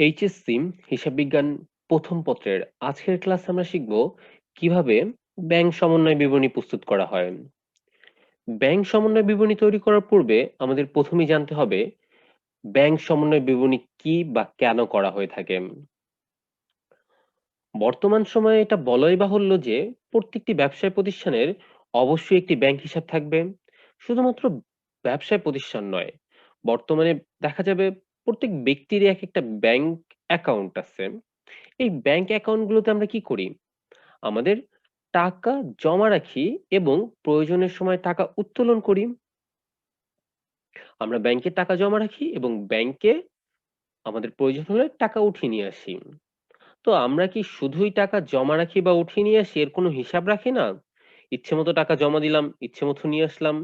HSC হিসাব বিজ্ঞান প্রথম পত্রের আজকের ক্লাসে আমরা শিখব কিভাবে ব্যাংক সমন্বয় বিবরণী প্রস্তুত করা হয়। ব্যাংক সমন্বয় বিবরণী তৈরি করার পূর্বে আমাদের প্রথমেই জানতে হবে ব্যাংক সমন্বয় বিবরণী কি বা কেন করা হয়ে থাকে। বর্তমান সময়ে এটা বলাই বাহুল্য যে প্রত্যেকটি ব্যবসায় প্রতিষ্ঠানের অবশ্যই একটি ব্যাংক হিসাব থাকবে। শুধুমাত্র ব্যবসায় প্রতিষ্ঠান নয়, বর্তমানে দেখা যাবে প্রত্যেক ব্যক্তিরই এক একটা ব্যাংক অ্যাকাউন্ট আছে। এই ব্যাংক অ্যাকাউন্ট গুলোতে আমরা কি করি? আমাদের টাকা জমা রাখি এবং প্রয়োজনের সময় টাকা উত্তোলন করি। আমরা ব্যাংকে টাকা জমা রাখি এবং ব্যাংকে আমাদের প্রয়োজন হলে টাকা উঠিয়ে নিয়ে আসি। তো আমরা কি শুধুই টাকা জমা রাখি বা উঠিয়ে নিয়ে আসি, এর কোনো হিসাব রাখি না? ইচ্ছে মতো টাকা জমা দিলাম, ইচ্ছে মতো নিয়ে আসলাম?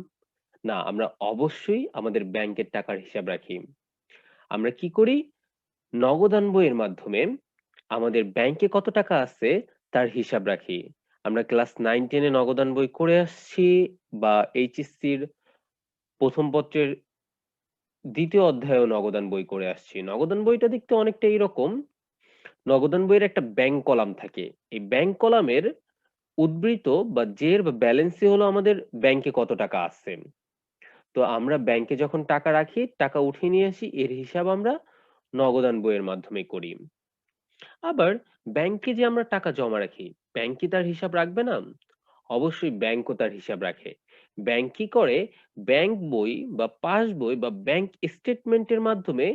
না, আমরা অবশ্যই আমাদের ব্যাংকের টাকার হিসাব রাখি। আমরা কি করি? নগদান বইয়ের মাধ্যমে আমাদের ব্যাংকে কত টাকা আছে তার হিসাব রাখি। আমরা ক্লাস 9-10 এ নগদান বই করে আসছি বা এইচএসসির প্রথম পত্রের ২য় অধ্যায়েও নগদান বই করে আসছি। নগদান বইটা দেখতে অনেকটা এইরকম। নগদান বইয়ের একটা ব্যাংক কলাম থাকে। এই ব্যাংক কলামের উদ্ধৃত বা জের বা ব্যালেন্সই হলো আমাদের ব্যাংকে কত টাকা আছে। তো আমরা ব্যাংকে যখন টাকা রাখি, টাকা উঠিয়ে নিয়ে আসি, এর হিসাব আমরা নগদান বইয়ের মাধ্যমে করি। আবার ব্যাংকে যে আমরা টাকা জমা রাখি, ব্যাংক কি তার হিসাব রাখবে না? অবশ্যই ব্যাংকও তার হিসাব রাখে। ব্যাংক কি করে? ব্যাংক বই বা পাস বই বা ব্যাংক স্টেটমেন্টের মাধ্যমে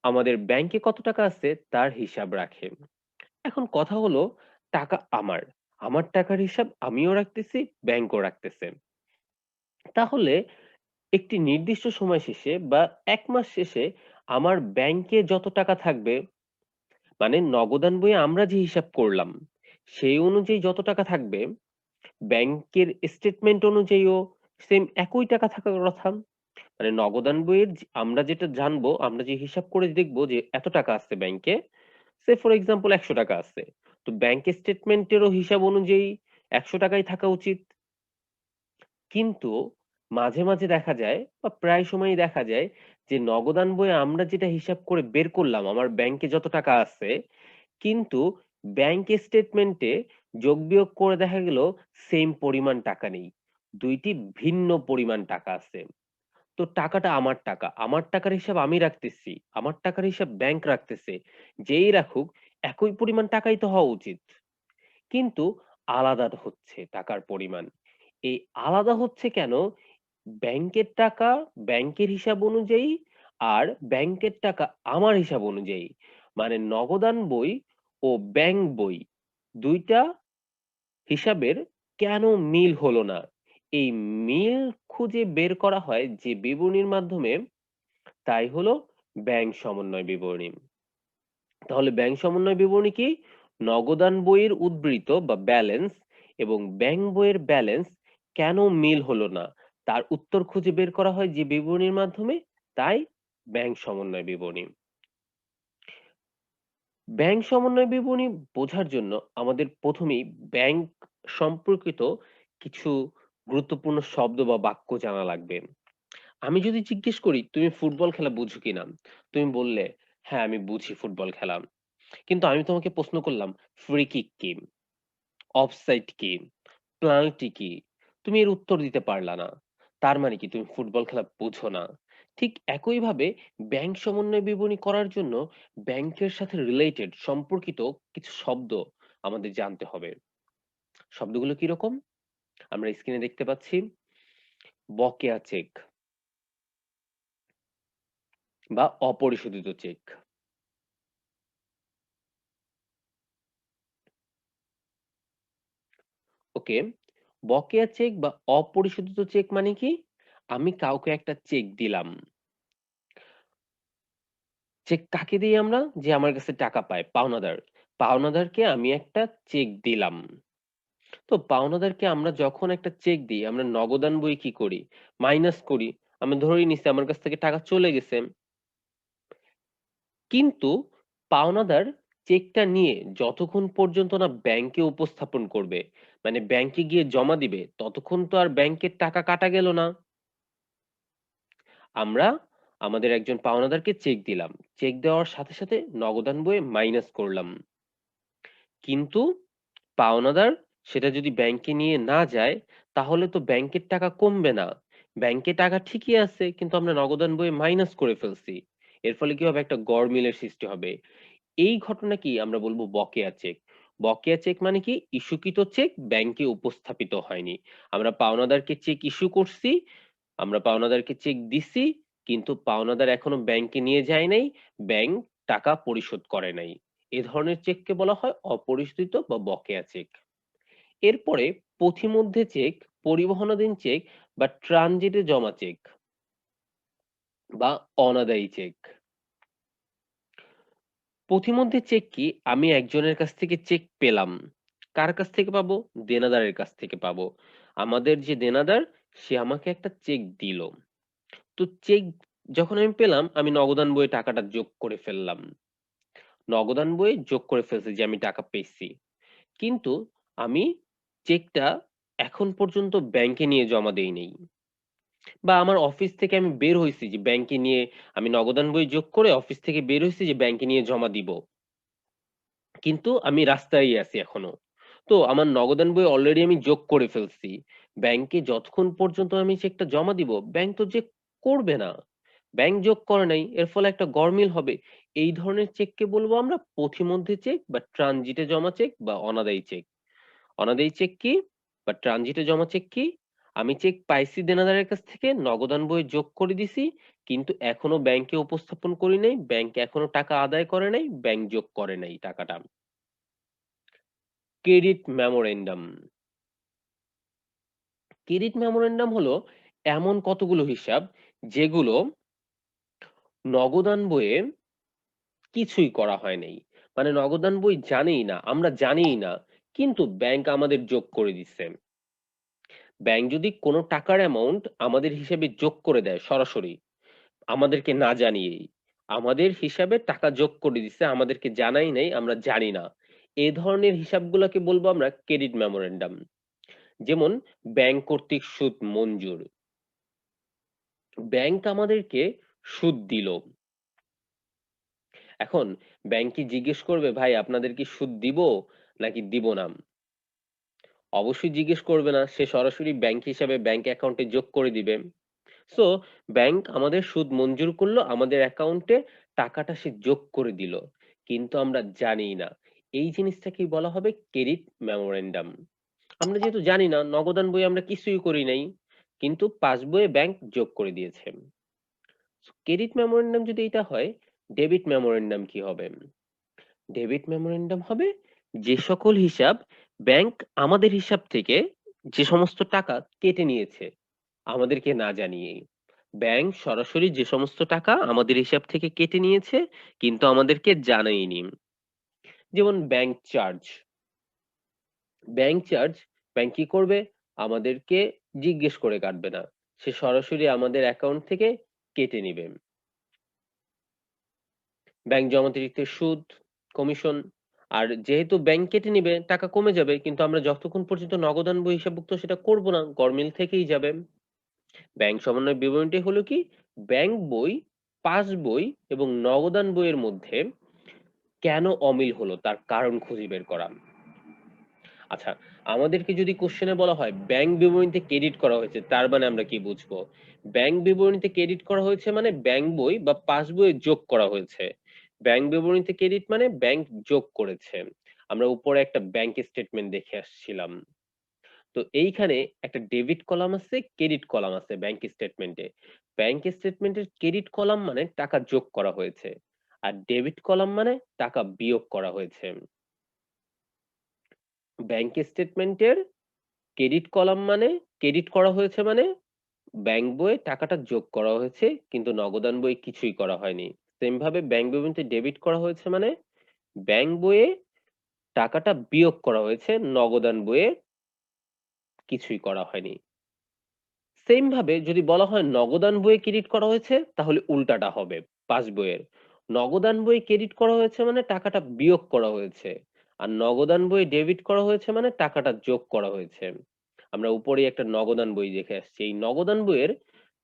আমাদের ব্যাংকে কত টাকা আছে তার হিসাব রাখে। এখন কথা হলো, টাকা আমার। আমার টাকার হিসাব আমিও রাখতেছি, ব্যাংকও রাখতেছে। তাহলে একটি নির্দিষ্ট সময় শেষে বা ১ মাস শেষে আমার ব্যাংকে যত টাকা থাকবে, মানে নগদান বইয়ে আমরা যে হিসাব করলাম, সেই অনুযায়ী যত টাকা থাকবে, ব্যাংকের স্টেটমেন্ট অনুযায়ীও সেম একই টাকা থাকার কথা। মানে নগদান বইয়ের আমরা যেটা জানবো, আমরা যে হিসাব করে দেখবো যে এত টাকা আছে ব্যাংকে, সে ফর এক্সাম্পল ১০০ টাকা আছে। তো ব্যাংক স্টেটমেন্টেরও হিসাব অনুযায়ী ১০০ টাকাই থাকা উচিত। কিন্তু মাঝে, মাঝে দেখা যায় বা প্রায় সময়ই দেখা যায় যে নগদান বইয়ে আমরা যেটা হিসাব করে বের করলাম আমার ব্যাংকে যত টাকা আছে, কিন্তু ব্যাংক স্টেটমেন্টে যোগ বিয়োগ করে দেখা গেল সেম পরিমাণ টাকা নেই। ২ টি ভিন্ন পরিমাণ টাকা আছে। তো টাকাটা আমার টাকা। আমার টাকার হিসাব আমি রাখতেছি। আমার টাকার হিসাব ব্যাংক রাখতেছে। যেই রাখুক একই পরিমাণ টাকাই তো হওয়া উচিত। কিন্তু আলাদা হচ্ছে টাকার পরিমাণ। এই আলাদা হচ্ছে কেন? ব্যাংকের টাকা ব্যাংকের হিসাব অনুযায়ী আর ব্যাংকের টাকা আমার হিসাব অনুযায়ী। মানে নগদান বই ও ব্যাংক বই ২ টা হিসাবের কেন মিল হলো না? এই মিল খুঁজে বের করা হয় যে বিবরণীর মাধ্যমে, তাই হলো ব্যাংক সমন্বয় বিবরণী। তাহলে ব্যাংক সমন্বয় বিবরণী কি? নগদান বইয়ের উদ্ধৃত বা ব্যালেন্স এবং ব্যাংক বইয়ের ব্যালেন্স কেন মিল হলো না তার উত্তর খুঁজে বের করা হয় যে বিবরণীর মাধ্যমে, তাই ব্যাংক সমন্বয় বিবরণী। ব্যাংক সমন্বয় বিবরণী বোঝার জন্য আমাদের প্রথমেই ব্যাংক সম্পর্কিত কিছু গুরুত্বপূর্ণ শব্দ বা বাক্য জানা লাগবে। আমি যদি জিজ্ঞেস করি তুমি ফুটবল খেলা বুঝো কিনা, তুমি বললে হ্যাঁ আমি বুঝি ফুটবল খেলা। কিন্তু আমি তোমাকে প্রশ্ন করলাম ফ্রি কিক কি, অফসাইড কি, পেনাল্টি কি? তুমি এর উত্তর দিতে পারলা না। তার মানে কি তুমি ফুটবল খেলা বুঝো না। ঠিক একইভাবে ব্যাংক সমন্বয় বিবরণী করার জন্য ব্যাংকের সাথে রিলেটেড সম্পর্কিত কিছু শব্দ আমাদের জানতে হবে। শব্দগুলো কিরকম? আমরা স্ক্রিনে দেখতে পাচ্ছি বকেয়া চেক বা অপরিশোধিত চেক। ওকে, বকেয়া চেক বা অপরিশোধিত চেক মানে কি? আমি কাউকে একটা চেক দিলাম। চেক কাকে দেই আমরা? যে আমার কাছে টাকা পায়, পাওনাদার। পাওনাদারকে আমি একটা চেক দিলাম। তো পাওনাদারকে আমরা যখন একটা চেক দিই, আমরা নগদান বই কি করি? মাইনাস করি। আমরা ধরেই নিচ্ছি আমার কাছ থেকে টাকা চলে গেছে। কিন্তু পাওনাদার চেকটা নিয়ে যতক্ষণ পর্যন্ত না ব্যাংকে উপস্থাপন করবে, মানে ব্যাংকে গিয়ে জমা দিবে, ততক্ষণ তো আর ব্যাংকের টাকা কাটা গেল না। আমরা আমাদের একজন পাওনাদারকে চেক দিলাম। চেক দেওয়ার সাথে, সাথে নগদান বইয়ে মাইনাস করলাম। কিন্তু পাওনাদার সেটা যদি ব্যাংকে নিয়ে না যায়, তাহলে তো ব্যাংকের টাকা কমবে না। ব্যাংকে টাকা ঠিকই আছে, কিন্তু আমরা নগদান বইয়ে মাইনাস করে ফেলছি। এর ফলে কি হবে? একটা গড়মিলের সৃষ্টি হবে। এই ঘটনাকেই আমরা বলবো বকেয়া চেক। বকেয়া চেক মানে কি? ইস্যুকৃত চেক ব্যাংকে উপস্থাপিত হয়নি। আমরা পাওনাদারকে চেক ইস্যু করছি, আমরা পাওনাদারকে চেক দিছি, কিন্তু পাওনাদার এখনো ব্যাংকে নিয়ে যায় নাই, ব্যাংক টাকা পরিশোধ করে নাই। এ ধরনের চেককে বলা হয় অপরিশোধিত বা বকেয়া চেক। এরপরে পথিমধ্যে চেক, পরিবহনাধীন চেক বা ট্রানজিটে জমা চেক বা অনাদায়ী চেক। পথিমধ্যে চেক কি? আমি একজনের কাছ থেকে চেক পেলাম। কার কাছ থেকে পাবো? দেনাদারের কাছ থেকে পাবো। আমাদের যে দেনাদার সে আমাকে একটা চেক দিল। তো চেক যখন আমি পেলাম, আমি নগদান বইয়ে টাকাটা যোগ করে ফেললাম। নগদান বইয়ে যোগ করে ফেলছি যে আমি টাকা পেয়েছি। কিন্তু আমি চেকটা এখন পর্যন্ত ব্যাংকে নিয়ে জমা দেই নাই। বা আমার অফিস থেকে আমি বের হইছি যে ব্যাংকে নিয়ে আমি নগদান বই যোগ করে অফিস থেকে বের হইছি যে ব্যাংকে নিয়ে জমা দিব। কিন্তু আমি রাস্তায়ই আছি এখনো। তো আমার নগদান বই অলরেডি আমি যোগ করে ফেলছি। ব্যাংকে যতক্ষণ পর্যন্ত আমি চেকটা জমা দিব, ব্যাংক তো চেক করবে না। ব্যাংক যোগ করে নাই, এর ফলে একটা গরমিল হবে। এই ধরনের চেককে বলবো আমরা পথিমধ্যে চেক বা ট্রানজিটে জমা চেক বা অনাদায়ী চেক। অনাদায়ী চেক কি বা ট্রানজিটে জমা চেক কি? আমি চেক পাইছি দেনাদারের কাছ থেকে, নগদান বই যোগ করে দিছি, কিন্তু এখনো ব্যাংকে উপস্থাপন করি নাই, ব্যাংক এখনো টাকা আদায় করে নাই, ব্যাংক যোগ করে নাই টাকাটা। Credit memorandum. ক্রেডিট মেমোরেন্ডাম হলো এমন কতগুলো হিসাব যেগুলো নগদান বইয়ে কিছুই করা হয় নাই। মানে নগদান বই জানেই না, আমরা জানিই না, কিন্তু ব্যাংক আমাদের যোগ করে দিচ্ছে। ব্যাংক যদি কোনো টাকার অ্যামাউন্ট আমাদের হিসেবে যোগ করে দেয় সরাসরি, আমাদেরকে না জানিয়েই, আমাদের হিসাবে টাকা যোগ করে দিচ্ছে, আমাদেরকে জানাই নাই, আমরা জানি না, এ ধরনের হিসাবগুলোকে বলবো আমরা ক্রেডিট মেমোরেন্ডাম। যেমন ব্যাংক কর্তৃক সুদ মঞ্জুর, ব্যাংক আমাদেরকে সুদ দিল। এখন ব্যাংক কি জিজ্ঞেস করবে, ভাই আপনাদের কি সুদ দিব নাকি দিব না? অবশ্যই জিজ্ঞেস করবে না, সে সরাসরি ব্যাংক হিসাবে ব্যাংক অ্যাকাউন্টে যোগ করে দিবে। সো ব্যাংক আমাদের সুদ মঞ্জুর করলো, আমাদের অ্যাকাউন্টে টাকাটা সে যোগ করে দিল, কিন্তু আমরা জানি না। এই জিনিসটাকেই বলা হবে ক্রেডিট মেমোরেন্ডাম। আমরা যেহেতু জানি না, নগদান বই আমরা কিছুই করি নাই, কিন্তু পাসবইয়ে ব্যাংক যোগ করে দিয়েছে। ক্রেডিট মেমোরেন্ডাম যদি এটা হয়, ডেবিট মেমোরেন্ডাম কি হবে? ডেবিট মেমোরেন্ডাম হবে যে সকল হিসাব ব্যাংক আমাদের হিসাব থেকে যে সমস্ত টাকা কেটে নিয়েছে আমাদেরকে না জানিয়েই। ব্যাংক সরাসরি যে সমস্ত টাকা আমাদের হিসাব থেকে কেটে নিয়েছে, কিন্তু আমাদেরকে জানায়নি। যেমন bank charge. Bank charge bank কি করবে? আমাদেরকে জিজ্ঞেস করে কাটবে না, সে সরাসরি আমাদের অ্যাকাউন্ট থেকে কেটে নিবে। ব্যাংক জমাতিরিক্ত সুদ, কমিশন। আর যেহেতু ব্যাংক কেটে নিবে, টাকা কমে যাবে, কিন্তু আমরা যতক্ষণ পর্যন্ত নগদান বই হিসাবভুক্ত সেটা করব না, গরমিল থেকেই যাবে। ব্যাংক সমন্বয় বিবরণীটি হলো কি? ব্যাংক বই, পাস বই এবং নগদান বইয়ের মধ্যে কেন অমিল হলো তার কারণ খুঁজে বের করা। আচ্ছা, আমাদেরকে যদি কোশ্চেনে বলা হয় ব্যাংক বিবরণীতে ক্রেডিট করা হয়েছে, তার মানে আমরা কি বুঝবো? ব্যাংক বিবরণীতে ক্রেডিট করা হয়েছে মানে ব্যাংক বই বা পাস বইয়ে যোগ করা হয়েছে। ব্যাংক বিবরণীতে ক্রেডিট মানে ব্যাংক যোগ করেছে। আমরা উপরে একটা ব্যাংক স্টেটমেন্ট দেখে আসছিলাম। তো এইখানে একটা ডেবিট কলাম আছে, ক্রেডিট কলাম আছে ব্যাংক স্টেটমেন্টে। ব্যাংক স্টেটমেন্টের ক্রেডিট কলাম মানে টাকা যোগ করা হয়েছে, আর ডেবিট কলাম মানে টাকা বিয়োগ করা হয়েছে। ব্যাংক স্টেটমেন্টের ক্রেডিট কলাম মানে ক্রেডিট করা হয়েছে মানে ব্যাংক বইয়ে টাকাটা যোগ করা হয়েছে, কিন্তু নগদান বই কিছুই করা হয়নি। সেম ভাবে ব্যাংক বিবরণীতে ডেবিট করা হয়েছে মানে ব্যাংক বইয়ে টাকাটা বিয়োগ করা হয়েছে, নগদান বইয়ে কিছুই করা হয়নি। সেম ভাবে যদি বলা হয় নগদান বইয়ে ক্রেডিট করা হয়েছে, তাহলে উল্টাটা হবে পাস বইয়ের। নগদান বইয়ে ক্রেডিট করা হয়েছে মানে টাকাটা বিয়োগ করা হয়েছে, আর নগদান বইয়ে ডেবিট করা হয়েছে মানে টাকাটা যোগ করা হয়েছে। আমরা উপরে একটা নগদান বই দেখে আসছি, এই নগদান বইয়ের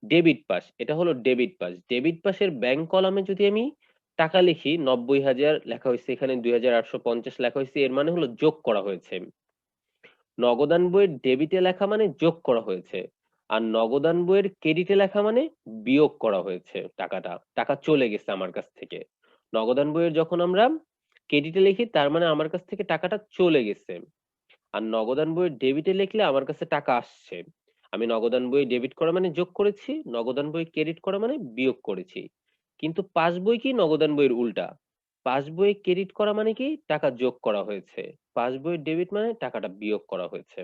ডেবিট পাস, এটা হলো ডেবিট পাস। ডেবিট পাসের ব্যাংক কলামে যদি আমি টাকা লিখি ৯০,০০০ লেখা হইছে, এখানে ২,৮৫০ লেখা হইছে, এর মানে হলো যোগ করা হয়েছে। নগদান বইয়ের ডেবিটে লেখা মানে যোগ করা হয়েছে। আর নগদান বইয়ের ক্রেডিটে লেখা মানে বিয়োগ করা হয়েছে টাকাটা। টাকা চলে গেছে আমার কাছ থেকে। নগদান বইয়ের যখন আমরা ক্রেডিটে লিখি তার মানে আমার কাছ থেকে টাকাটা চলে গেছে। আর নগদান বইয়ের ডেবিটে লিখলে আমার কাছে টাকা আসছে। আমি নগদান বই ডেবিট করা মানে যোগ করেছি, নগদান বই ক্রেডিট করা মানে বিয়োগ করেছি। কিন্তু পাসবই কি নগদান বইয়ের উল্টা। পাসবই ক্রেডিট করা মানে কি টাকা যোগ করা হয়েছে। পাসবই ডেবিট মানে টাকাটা বিয়োগ করা হয়েছে।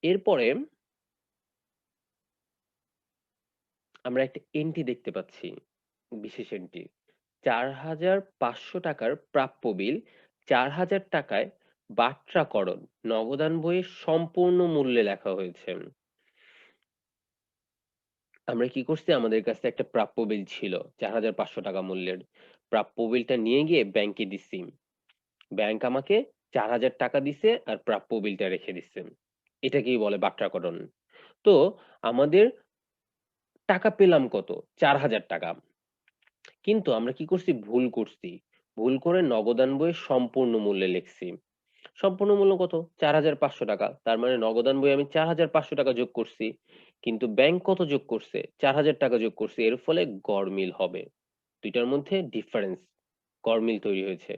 এরপরে আমরা একটা এন্ট্রি দেখতে পাচ্ছি, বিশেষ এন্ট্রি। ৪,৫০০ টাকার প্রাপ্য বিল ৪,০০০ টাকায় বাট্রাকরণ নগদান বইয়ের সম্পূর্ণ মূল্যে লেখা হয়েছে। আমরা কি করছি, আমাদের কাছে একটা প্রাপ্য বিল ছিল ৪,৫০০ টাকা মূল্যের। প্রাপ্য বিলটা নিয়ে গিয়ে ব্যাংকে দিছি। ব্যাংক আমাকে ৪,০০০ টাকা দিছে আর প্রাপ্য বিলটা রেখে দিছে। এটাকেই বলে বাট্রাকরণ। তো আমাদের টাকা পেলাম কত? ৪,০০০ টাকা। কিন্তু আমরা কি করছি, ভুল করছি। ভুল করে নগদান বইয়ের সম্পূর্ণ মূল্যে লিখছি। সম্পূর্ণ মূল্য কত? ৪,৫০০ টাকা। তার মানে নগদান বইয়ে আমি ৪,৫০০ টাকা যোগ করছি। কিন্তু ব্যাংক কত যোগ করছে? ৪,০০০ টাকা যোগ করছে। এর ফলে গড়মিল হবে। দুইটার মধ্যে ডিফারেন্স, গড়মিল তৈরি হয়েছে।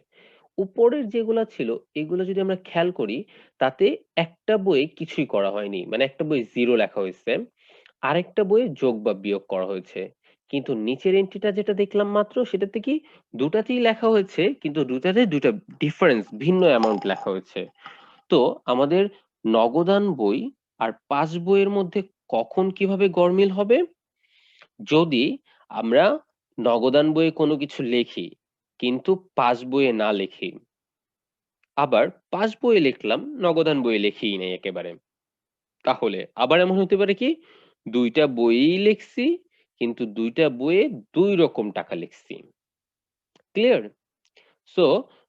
উপরের যেগুলা ছিল এগুলো যদি আমরা খেয়াল করি, তাতে একটা বইয়ে কিছুই করা হয়নি। মানে একটা বইয়ে 0 লেখা হয়েছে। আরেকটা বইয়ে যোগ বা বিয়োগ করা হয়েছে। কিন্তু নিচের এন্ট্রিটা যেটা দেখলাম মাত্র, সেটাতে কি দুটাতেই লেখা হয়েছে, কিন্তু দুটাতে দুইটা ডিফারেন্স, ভিন্ন অ্যামাউন্ট লেখা হয়েছে। তো আমাদের নগদান বই আর পাস বইয়ের মধ্যে কখন কিভাবে গড়মিল হবে? যদি আমরা নগদান বইয়ে কোনো কিছু লিখি কিন্তু পাস বইয়ে না লিখি। আবার পাস বইয়ে লিখলাম, নগদান বইয়ে লিখিই নাই একেবারে। তাহলে আবার এমন হতে পারে কি, দুইটা বইই লিখছি কিন্তু দুইটা বইয়ে দুই রকম টাকা লিখছি। ক্লিয়ার? সো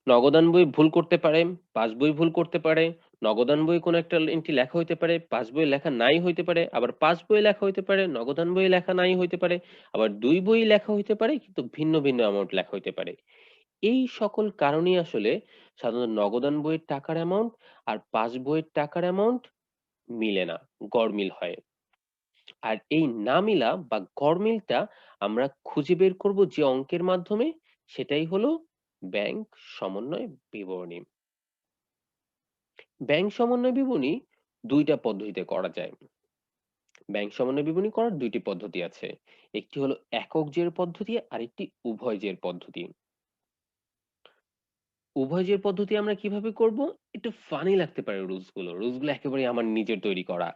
নগদান বই ভুল করতে পারে, পাস বই ভুল করতে পারে। নগদান বই কোনো একটা এন্ট্রি লেখা হইতে পারে, পাস বইয়ে লেখা নাই হইতে পারে। আবার পাস বইয়ে লেখা হইতে পারে, নগদান বইয়ে লেখা নাই হইতে পারে। আবার দুই বই লেখা হইতে পারে কিন্তু ভিন্ন ভিন্ন অ্যামাউন্ট লেখা হইতে পারে। এই সকল কারণেই আসলে সাধারণত নগদান বইয়ের টাকার অ্যামাউন্ট আর পাস বইয়ের টাকার অ্যামাউন্ট মিলে না, গড়মিল হয়। আর এই না মিলা বা গড়মিলটা আমরা খুঁজে বের করব যে অঙ্কের মাধ্যমে, সেটাই হলো ব্যাংক সমন্বয় বিবরণী। ব্যাংক সমন্বয় বিবরণী দুইটা পদ্ধতিতে করা যায়। ব্যাংক সমন্বয় বিবরণী করার দুইটি পদ্ধতি আছে। একটি হলো একক জের পদ্ধতি, আরেকটি উভয় জের পদ্ধতি। উভয় জের পদ্ধতি আমরা কিভাবে করব? একটু ফানি লাগতে পারে রুলস গুলো। রুলস গুলো একেবারেই আমার নিজের তৈরি করা।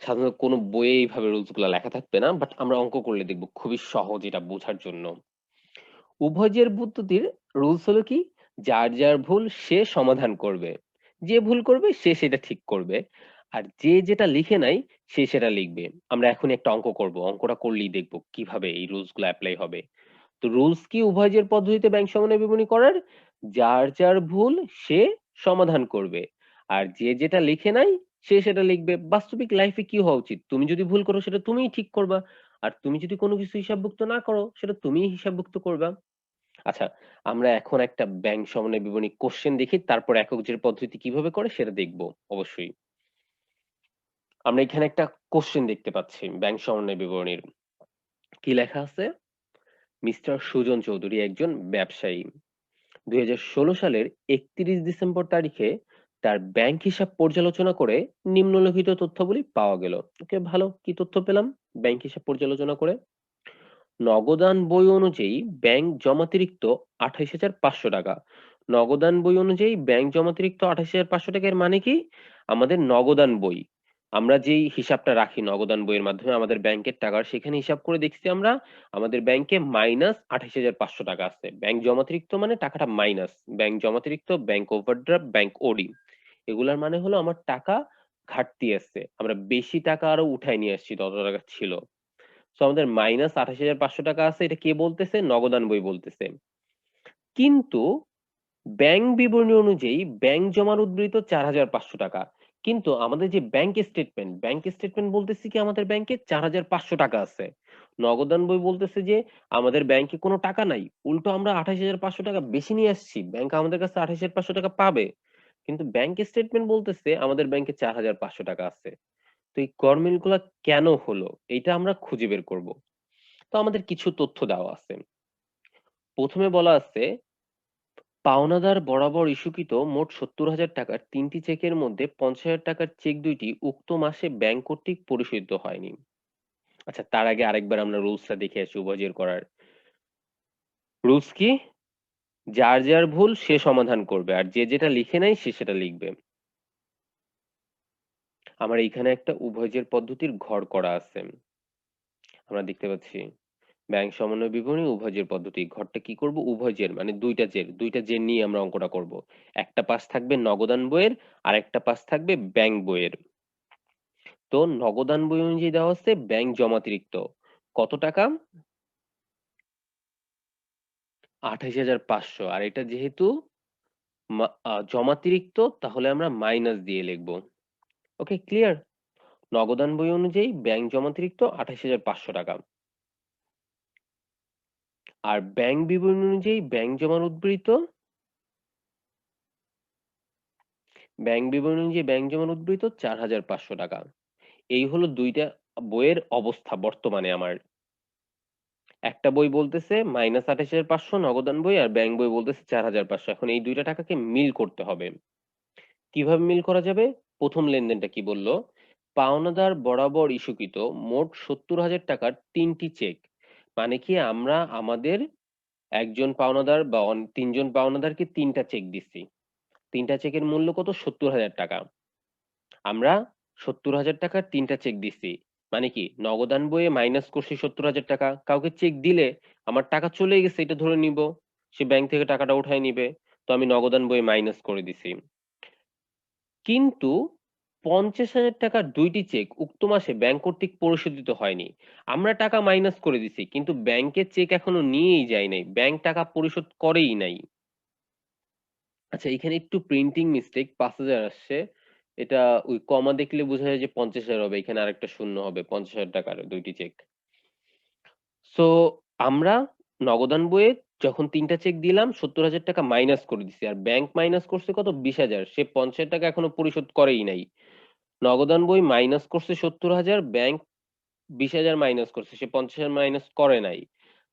সাধারণত কোনো বইয়ে এইভাবে রুলস গুলা লেখা থাকবে না, বাট আমরা অঙ্ক করলে দেখব খুবই সহজ এটা বোঝার জন্য। উভয় জের পদ্ধতির রুলস হলো কি, যার যার ভুল সে সমাধান করবে। যে ভুল করবে সে সেটা ঠিক করবে। আর যে যেটা লিখে নাই সে সেটা লিখবে। আমরা এখন একটা অঙ্ক করব। অঙ্কটা করলেই দেখব কিভাবে এই রুলস গুলো এপ্লাই হবে। তো রুলস কি উভয় জের পদ্ধতিতে ব্যাংক সমন্বয় বিবরণী করার? যার যার ভুল সে সমাধান করবে। আর যে যেটা লিখে নাই সে সেটা লিখবে। বাস্তবিক লাইফে কি হওয়া উচিত? তুমি যদি ভুল করো সেটা তুমিই ঠিক করবা। আর তুমি যদি কোনো কিছু হিসাবভুক্ত না করো সেটা তুমিই হিসাবভুক্ত করবা। আচ্ছা, আমরা এখন একটা ব্যাংক সমন্বয় বিবরণী কোশ্চেন দেখি, তারপর একক জের পদ্ধতি কিভাবে করে সেটা দেখবো অবশ্যই। আমরা এখানে একটা কোশ্চেন দেখতে পাচ্ছি ব্যাংক সমন্বয় বিবরণীর। কি লেখা আছে? মিস্টার সুজন চৌধুরী একজন ব্যবসায়ী। ২০১৬ সালের ৩১ ডিসেম্বর তারিখে তার ব্যাংক হিসাব পর্যালোচনা করে নিম্নলিখিত তথ্যাবলী পাওয়া গেল। ওকে, ভালো। কি তথ্য পেলাম ব্যাংক হিসাব পর্যালোচনা করে? নগদান বই অনুযায়ী ব্যাংক জমাতিরিক্ত ২৮,৫০০ টাকা। নগদান বই অনুযায়ী ব্যাংক জমাতিরিক্ত ২৮,৫০০ টাকা, এর মানে কি? আমাদের নগদান বই, আমরা যেই হিসাবটা রাখি নগদান বইয়ের মাধ্যমে আমাদের ব্যাংকের টাকার, সেখানে হিসাব করে দেখছি আমরা আমাদের ব্যাংকে মাইনাস ২৮,৫০০ টাকা আছে। ব্যাংক জমাতিরিক্ত মানে টাকাটা মাইনাস। ব্যাংক জমাতিরিক্ত, ব্যাংক ওভারড্রাফট, ব্যাংক ওডি, এগুলার মানে হলো আমার টাকা ঘাটতি আছে, আমরা বেশি টাকা আরো উঠায় নিয়ে আসছি, তত টাকা ছিল। সো আমাদের মাইনাস ২৮,৫০০ টাকা আছে, এটা কে বলতেছে? নগদান বই বলতেছে। কিন্তু ব্যাংক বিবরণী অনুযায়ী ব্যাংক জমার উদ্বৃত্ত ৪,৫০০ টাকা। কিন্তু আমাদের যে ব্যাংক স্টেটমেন্ট বলতেছে কি আমাদের ব্যাংকে ৳৪,৫০০ আছে। নগদান বই বলতেছে যে আমাদের ব্যাংকে কোনো টাকা নাই। উল্টো আমরা ৳২৮,৫০০ বেশি নিয়ে আসছি। ব্যাংক আমাদের কাছে ৳২৮,৫০০ পাবে। কিন্তু ব্যাংক স্টেটমেন্ট বলতেছে আমাদের ব্যাংকে ৳৪,৫০০ আছে। তো এই গরমিলগুলা কেন হলো? এইটা আমরা খুঁজে বের করব। তো আমাদের কিছু তথ্য দেওয়া আছে। ১ম এ বলা আছে পাওনাদার বরাবর ইস্যুকৃত মোট ৳৭০,০০০ র ৩ টি চেকের মধ্যে ৳৫০,০০০ চেক ২ টি উক্ত মাসে ব্যাংক কর্তৃক পরিশোধিত হয়নি। আচ্ছা তার আগে আরেকবার আমরা রুলসটা দেখে আসি উভয় করার। রুলস কি? যার ভুল সে সমাধান করবে। আর যে যেটা লিখে নাই সে সেটা লিখবে। আমার এইখানে একটা উভয় পদ্ধতির ঘর করা আছে। আমরা দেখতে পাচ্ছি। ব্যাংক সমন্বয় বিবরণী উভয় পদ্ধতি। ঘরটা কি করব? উভয় মানে ২ টা জের। ২ টা জের নিয়ে আমরা অঙ্কটা করব। একটা পাশ থাকবে নগদান বইয়ের, আরেকটা পাশ থাকবে ব্যাংক বইয়ের। তো নগদান বই অনুযায়ী দেওয়া হচ্ছে ব্যাংক জমাতিরিক্ত কত টাকা? ২৮,৫০০ আর এটা যেহেতু জমাতিরিক্ত তাহলে আমরা মাইনাস দিয়ে লিখব। Okay clear? নগদান বই অনুযায়ী ব্যাংক জমাতিরিক্ত ৳২৮,৫০০ আর ব্যাংক বিবরণী অনুযায়ী ব্যাংক জমার উদ্বৃত্ত ৳৪,৫০০। এই হলো ২ টা বইয়ের অবস্থা বর্তমানে আমার। একটা বই বলতেছে -২৮,৫০০ নগদান বই আর ব্যাংক বই বলতেছে ৪,৫০০। এখন এই ২ টা টাকাকে মিল করতে হবে। কিভাবে মিল করা যাবে? ১ম লেনদেনটা কি বলল? পাওনাদার বরাবর ইস্যুকৃত মোট ৳৭০,০০০ র ৩ টি চেক। মানে কি আমরা আমাদের একজন পাওনাদার বা ৩ জন পাওনাদারকে ৩ টা চেক দিচ্ছি। ৩ টা চেকের মূল্য কত? ৳৭০,০০০। আমরা ৳৭০,০০০ র ৩ টা চেক দিচ্ছি। মানে কি নগদান বইয়ে মাইনাস করছি ৳৭০,০০০। কাউকে চেক দিলে আমার টাকা চলে গেছে এটা ধরে নিব। সে ব্যাংক থেকে টাকাটা উঠায় নিবে। তো আমি নগদান বইয়ে মাইনাস করে দিছি। কিন্তু ৳৫০,০০০ র ২ টি চেক উক্ত মাসে ব্যাংক কর্তৃক পরিশোধিত হয়নি। আমরা টাকা মাইনাস করে দিছি কিন্তু ব্যাংকের চেক এখনো নিয়েই যায় নাই। ব্যাংক টাকা পরিশোধ করেই নাই। আচ্ছা এখানে একটু প্রিন্টিং মিস্টেক ৫,০০০ আসছে। এটা ওই কমা দেখলে বোঝা যায় যে ৫০,০০০ হবে। এখানে আরেকটা শূন্য হবে। ৳৫০,০০০ র ২ টি চেক। সো আমরা নগদান বইয়ে যখন ৩ টা চেক দিলাম ৳৭০,০০০ মাইনাস করে দিছি। আর ব্যাংক মাইনাস করছে কত? ২০,০০০ সে ৳৫০,০০০ এখনো পরিশোধ করেই নাই। নগদান বই মাইনাস করছে ৭০,০০০ ব্যাংক ২০,০০০ মাইনাস করছে। সে ৫০,০০০ মাইনাস করে নাই।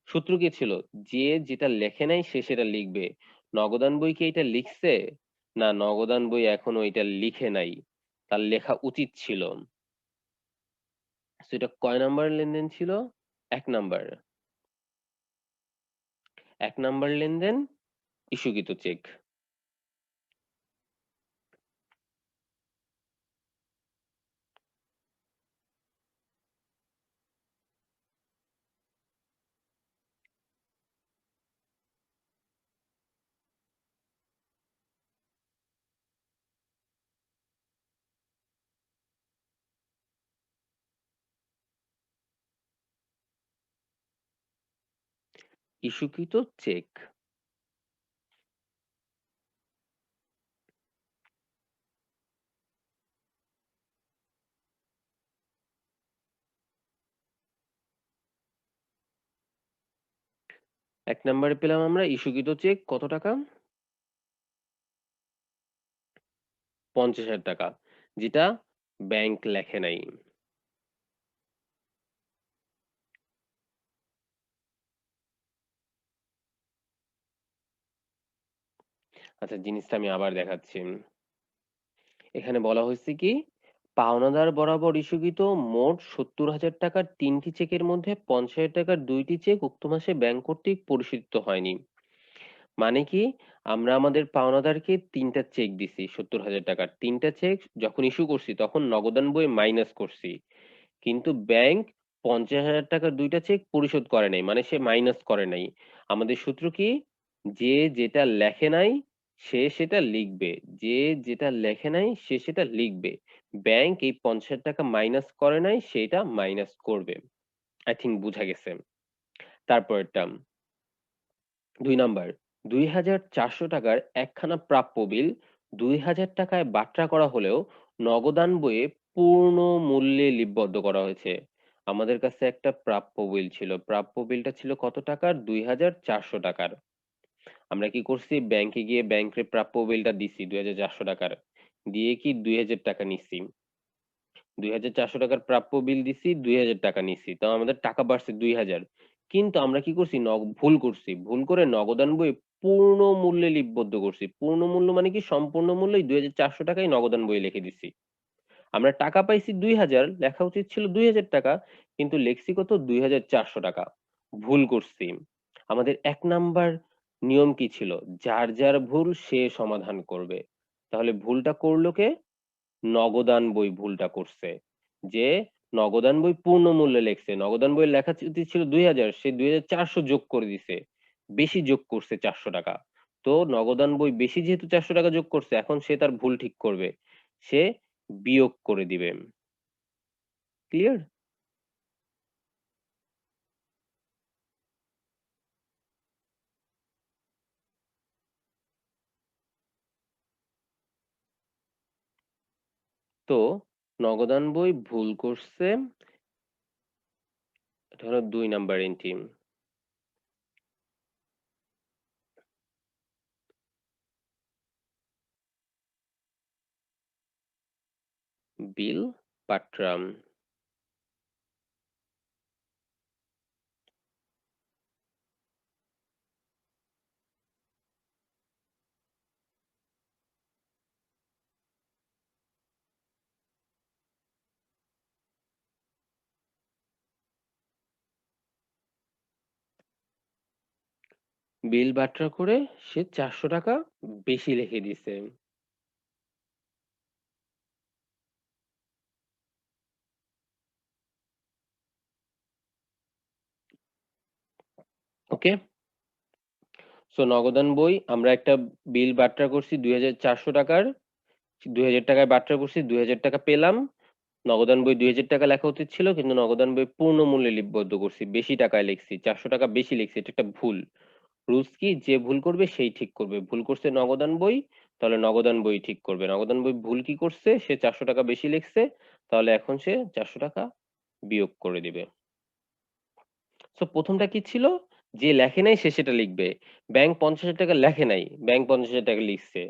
সূত্র কি ছিল? যে যেটা লেখে নাই সে সেটা লিখবে। নগদান বই কি এটা লিখছে? না নগদান বই এখনো এটা লিখে নাই। তার লেখা উচিত ছিল। সো এটা কয় নাম্বারের লেনদেন ছিল? ১ নাম্বার। ১ নাম্বার লেনদেন ইস্যুকৃত চেক। ইস্যুকৃত চেক। ১ নাম্বারে পেলাম আমরা ইস্যুকৃত চেক কত টাকা? ৳৫০,০০০ যেটা ব্যাংক লেখে নাই। আচ্ছা জিনিসটা আমি আবার দেখাচ্ছি। এখানে বলা হয়েছে কি পাওনাদার বরাবর ইস্যুকৃত মোট ৳৭০,০০০ র ৩ টি চেকের মধ্যে ৳৫০,০০০ র ২ টি চেক উক্ত মাসে ব্যাংক কর্তৃক পরিশোধিত হয়নি। মানে কি আমরা আমাদের পাওনাদারকে ৩ টা চেক দিছি ৳৭০,০০০ র। ৩ টা চেক যখন ইস্যু করছি তখন নগদান বইয়ে মাইনাস করছি। কিন্তু ব্যাংক ৳৫০,০০০ র ২ টা চেক পরিশোধ করে নাই। মানে সে মাইনাস করে নাই। আমাদের সূত্র কি? যে যেটা লেখে নাই সে সেটা লিখবে। যে যেটা লেখে নাই সে সেটা লিখবে। ব্যাংক এই ৳৫০,০০০ মাইনাস করে নাই সেটা মাইনাস করবে। I think বুঝা গেছে। তারপরেরটা ২ নাম্বার ৳২,৪০০ র একখানা প্রাপ্য বিল ৳২,০০০ য় বাট্টা করা হলেও নগদান বইয়ে পূর্ণ মূল্যে লিপিবদ্ধ করা হয়েছে। আমাদের কাছে একটা প্রাপ্য বিল ছিল। প্রাপ্য বিলটা ছিল কত টাকার? ২,৪০০ টাকার। আমরা কি করছি? ব্যাংকে গিয়ে ব্যাংকের প্রাপ্য বিলটা দিছি ২,৪০০ টাকার। দিয়ে কি ২,০০০ টাকা নিছি। ২,৪০০ টাকার প্রাপ্য বিল দিছি, ২,০০০ টাকা নিছি। তাও আমাদের টাকা বাড়ছে ২,০০০। কিন্তু আমরা কি করছি? ভুল করছি। ভুল করে নগদান বইয়ে পূর্ণ মূল্যে লিপিবদ্ধ করছি। পূর্ণ মূল্য মানে কি? সম্পূর্ণ মূল্যই ২,৪০০ টাকাই নগদান বইয়ে লিখে দিছি। আমরা টাকা পাইছি ২,০০০, লেখা উচিত ছিল ২,০০০ টাকা, কিন্তু লেখছি কত? ২,৪০০ টাকা। ভুল করছি। আমাদের ১ নাম্বার নিয়ম কি ছিল? যার যার ভুল সে সমাধান করবে। তাহলে ভুলটা করলো কে? নগদান বই ভুলটা করছে। যে নগদান বই পূর্ণ মূল্যে লেখছে। নগদান বইয়ের লেখা উচিত ছিল ২,০০০, সে ২,৪০০ যোগ করে দিছে। বেশি যোগ করছে ৪০০ টাকা। তো নগদান বই বেশি যেহেতু ৪০০ টাকা যোগ করছে, এখন সে তার ভুল ঠিক করবে। সে বিয়োগ করে দিবে। ক্লিয়ার? তো নগদান বই ভুল করছে, এটা হলো ২ নাম্বার এন্ট্রি। বিল পাট্রা। বিল বাট্রা করে সে ৪০০ টাকা বেশি লিখে দিছে। ওকে? সো নগদান বই আমরা একটা বিল বাট্রা করছি ২,৪০০ টাকার। ২,০০০ টাকায় বাট্রা করছি, ২,০০০ টাকা পেলাম। নগদান বই ২,০০০ টাকা লেখা উচিত ছিল, কিন্তু নগদান বই পূর্ণ মূল্যে লিপিবদ্ধ করছি। বেশি টাকায় লিখছি। ৪০০ টাকা বেশি লিখছি। এটা একটা ভুল। রুলস কি? যে ভুল করবে সেই ঠিক করবে। ভুল করছে নগদান বই, তাহলে নগদান বই ঠিক করবে। নগদান বই ভুল কি করছে? সে ৪০০ টাকা বেশি লিখছে, তাহলে এখন সে ৪০০ টাকা বিয়োগ করে দিবে। সো প্রথমটা কি ছিল? যে লেখে নাই সে সেটা লিখবে। ব্যাংক ৫০,০০০ টাকা লেখে নাই, ব্যাংক ৫০,০০০ টাকা লিখছে।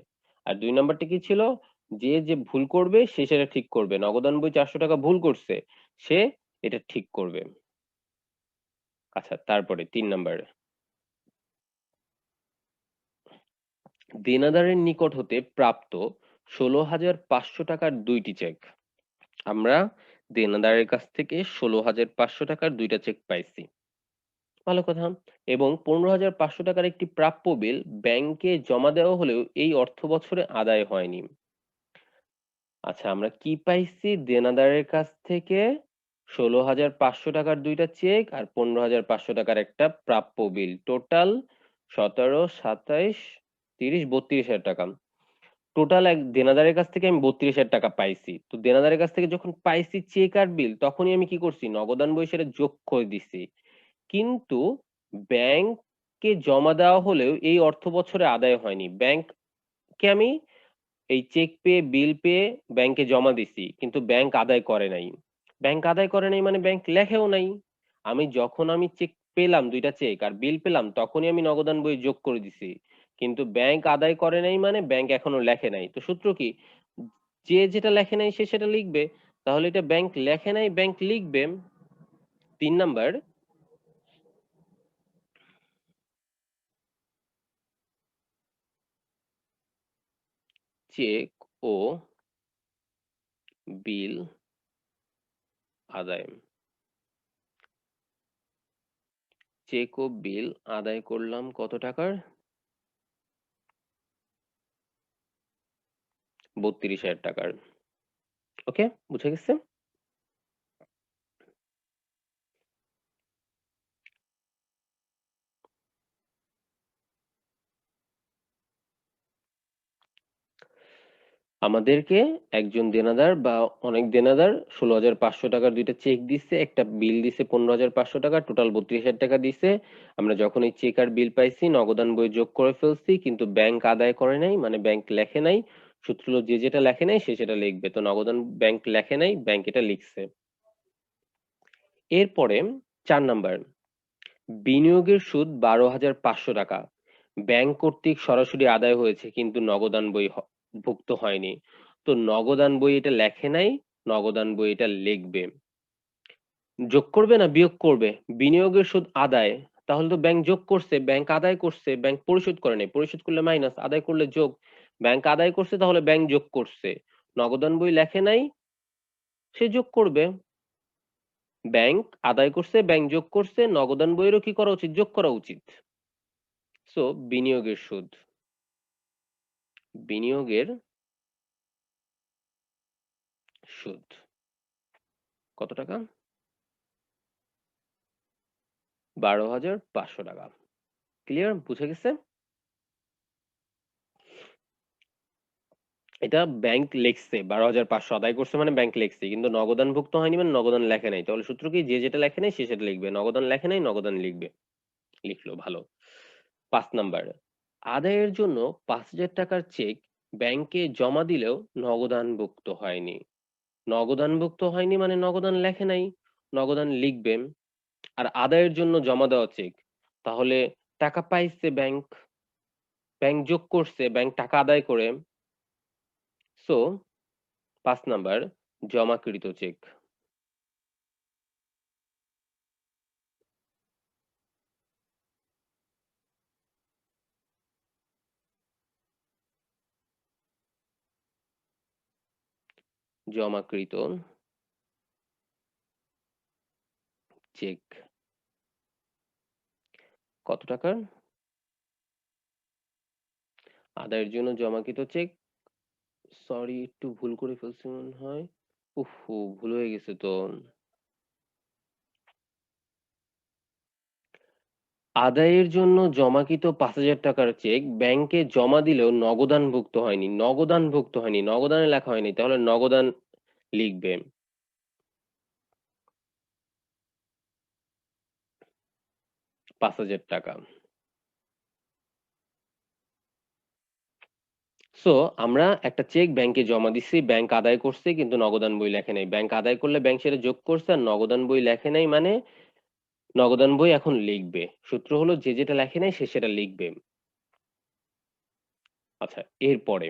আর ২ নাম্বারটা কি ছিল? যে ভুল করবে সে সেটা ঠিক করবে। নগদান বই ৪০০ টাকা ভুল করছে, সে এটা ঠিক করবে। আচ্ছা, তারপরে ৩ নাম্বার। দেনাদারের নিকট হতে প্রাপ্ত ১৬,৫০০ টাকার ২ টি চেক। আমরা দেনাদারের কাছ থেকে ১৬,৫০০ টাকার ২ টা চেক পাইছি। ভালো কথা। এবং ১৫,৫০০ টাকার একটি প্রাপ্য বিল ব্যাংকে জমা দেওয়া হলেও এই অর্থ বছরে আদায় হয়নি। আচ্ছা, আমরা কি পাইছি? দেনাদারের কাছ থেকে ১৬,৫০০ টাকার ২ টা চেক আর ১৫,৫০০ টাকার একটা প্রাপ্য বিল। টোটাল ১৭, ২৭, ৩০, ৩২,০০০ টাকা। টোটাল দেনাদারের কাছ থেকে আমি ৩২,০০০ টাকা পাইছি। তো দেনাদারের কাছ থেকে যখন পাইছি চেক আর বিল, তখনই আমি কি করছি? নগদান বই সেটা যোগ করে দিছি। কিন্তু ব্যাংকে জমা দেওয়া হলেও এই অর্থ বছরে আদায় হয়নি। ব্যাংককে আমি এই চেক পেয়ে বিল পেয়ে ব্যাংকে জমা দিছি, কিন্তু ব্যাংক আদায় করে নাই। ব্যাংক আদায় করে নাই মানে ব্যাংক লেখেও নাই। আমি যখন চেক পেলাম, ২ টা চেক আর বিল পেলাম, তখনই আমি নগদান বই যোগ করে দিছি। কিন্তু ব্যাংক আদায় করে নাই মানে ব্যাংক এখনো লেখে নাই। তো সূত্র কি? যে যেটা লেখে নাই সে সেটা লিখবে। তাহলে এটা ব্যাংক লেখে নাই, ব্যাংক লিখবে। ৩ নাম্বার, চেক ও বিল আদায়। চেক ও বিল আদায় করলাম কত টাকার? ৩২,০০০ টাকার। ওকে? বুঝা গেছে? আমাদেরকে একজন দেনাদার বা অনেক দেনাদার ১৬,৫০০ টাকার ২ টা চেক দিছে, একটা বিল দিছে ১৫,৫০০ টাকা, টোটাল ৩২,০০০ টাকা দিছে। আমরা যখন এই চেক আর বিল পাইছি, নগদান বই যোগ করে ফেলছি, কিন্তু ব্যাংক আদায় করে নাই, মানে ব্যাংক লেখে নাই। সূত্র হলো যে যেটা লেখে নাই সে সেটা লিখবে। তো নগদান ব্যাংক লেখে নাই, ব্যাংক এটা লিখছে। এরপরে ৪ নাম্বার, বিনিয়োগের সুদ ১২,৫০০ টাকা। ব্যাংক কর্তৃক সরাসরি আদায় হয়েছে কিন্তু নগদান বই ভুক্ত হয়নি। তো নগদান বই এটা লেখে নাই, নগদান বই এটা লিখবে। যোগ করবে না বিয়োগ করবে? বিনিয়োগের সুদ আদায়, তাহলে তো ব্যাংক যোগ করছে, ব্যাংক আদায় করছে, ব্যাংক পরিশোধ করে নাই। পরিশোধ করলে মাইনাস, আদায় করলে যোগ। ব্যাংক আদায় করছে তাহলে ব্যাংক যোগ করছে। নগদান বই লেখে নাই, সে যোগ করবে। ব্যাংক আদায় করছে, ব্যাংক যোগ করছে, নগদান বইয়েরও কি করা উচিত? যোগ করা উচিত। সো বিনিয়োগের সুদ, বিনিয়োগের সুদ কত টাকা? ১২,৫০০ টাকা। ক্লিয়ার? বুঝে গেছে? এটা ব্যাংক লিখছে ১২,৫০০ আদায় করছে মানে ব্যাংক লিখছে, কিন্তু নগদানভুক্ত হয়নি মানে নগদান লেখে নাই। তাহলে সূত্র কি? যে যেটা লেখে নাই সে সেটা লিখবে, নগদান লেখে নাই নগদান লিখবে। লিখলো, ভালো। ৫ নাম্বার, আদায়ের জন্য ৫,০০০ টাকার চেক ব্যাংকে জমা দিলেও নগদানভুক্ত হয়নি। নগদানভুক্ত হয়নি মানে নগদান লেখে নাই, নগদান লিখবে। আর আদায়ের জন্য জমা দেওয়া চেক, তাহলে টাকা পাইছে ব্যাংক, ব্যাংক যোগ করছে, ব্যাংক টাকা আদায় করে। সো ৫ নাম্বার, জমাকৃত চেক। জমাকৃত চেক কত টাকার? আদায়ের জন্য জমাকৃত চেক, সরি একটু ভুল করে ফেলছি মনে হয়। উফ, ভুল হয়ে গেছে তো। আদায়ের জন্য জমাকৃত ৫,০০০ টাকার চেক ব্যাংকে জমা দিলেও নগদানভুক্ত হয়নি। নগদানভুক্ত হয়নি, নগদানে লেখা হয়নি, তাহলে নগদান লিখবে। ৳৫,০০০। সো আমরা একটা চেক ব্যাংকে জমা দিচ্ছি, ব্যাংক আদায় করছে কিন্তু নগদান বই লেখে নাই। ব্যাংক আদায় করলে ব্যাংক সেটা যোগ করছে, আর নগদান বই লেখে নাই মানে নগদান বই এখন লিখবে। সূত্র হলো যে যেটা লেখে নাই সে সেটা লিখবে। আচ্ছা, এরপরে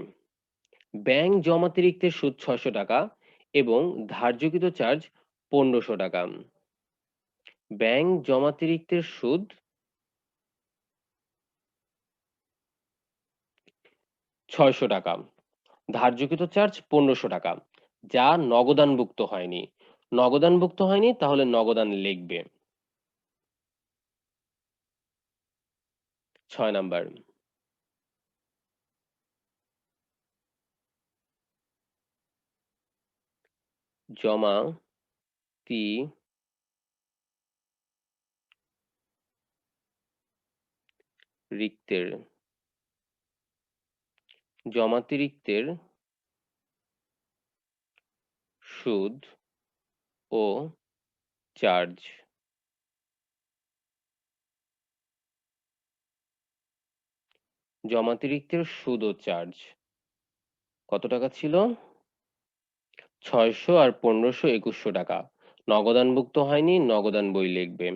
ব্যাংক জমাতিরিক্তের সুদ ৬০০ টাকা এবং ধার্যকৃত চার্জ ১৫০০ টাকা। ব্যাংক জমাতিরিক্তের সুদ ৬০০ টাকা, ধার্যকৃত চার্জ ১৫০০ টাকা, যা নগদানভুক্ত হয়নি। নগদানভুক্ত হয়নি তাহলে নগদান লিখবে। ৬ নাম্বার, জমাতিরিক্তের জমাতিরিক্তের সুদ ও চার্জ। জমাতিরিক্তের সুদ ও চার্জ কত টাকা ছিল? ৬০০ আর ১৫০০ ২১০০ টাকা। নগদানভুক্ত হয়নি, নগদান বই লিখবে।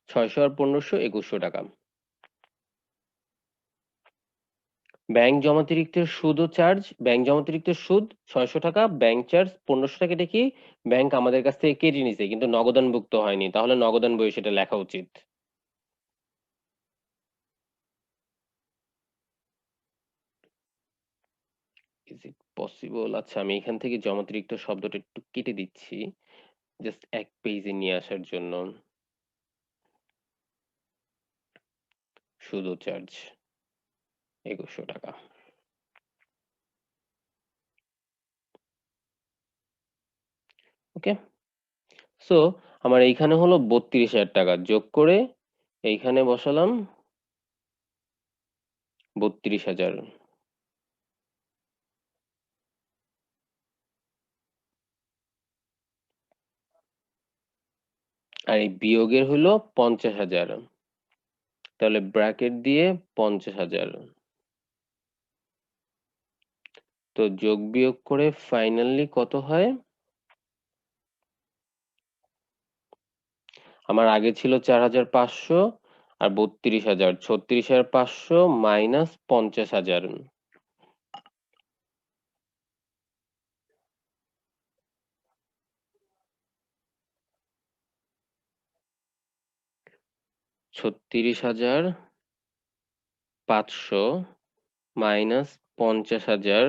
৬০০ আর ১৫০০ ২১০০ টাকা। ব্যাংক জমাতিরিক্তের সুদ ও চার্জ, ব্যাংক জমাতিরিক্তের সুদ ৬০০ টাকা, ব্যাংক চার্জ ১৫০০ টাকা। এটা কি? ব্যাংক আমাদের কাছ থেকে কেটে নিছে কিন্তু নগদানভুক্ত হয়নি, তাহলে নগদান বইয়ে সেটা লেখা উচিত। Is it possible? আচ্ছা, আমি এখান থেকে জমাতিরিক্ত শব্দটা একটু কেটে দিচ্ছি, জাস্ট এক পেজে নিয়ে আসার জন্য। সুদ ও চার্জ ২১০০ টাকা। ওকে? সো আমার এইখানে হলো ৩২,০০০ টাকা, যোগ করে এইখানে বসালাম ৩২,০০০। আর এই বিয়োগের হলো 50,000। তাহলে ব্র্যাকেট দিয়ে 50,000। তো যোগ বিয়োগ করে ফাইনালি কত হয়? আমার আগে ছিল 4,500 আর 32,000, 36,500 মাইনাস 50,000। 36,500 minus 50,000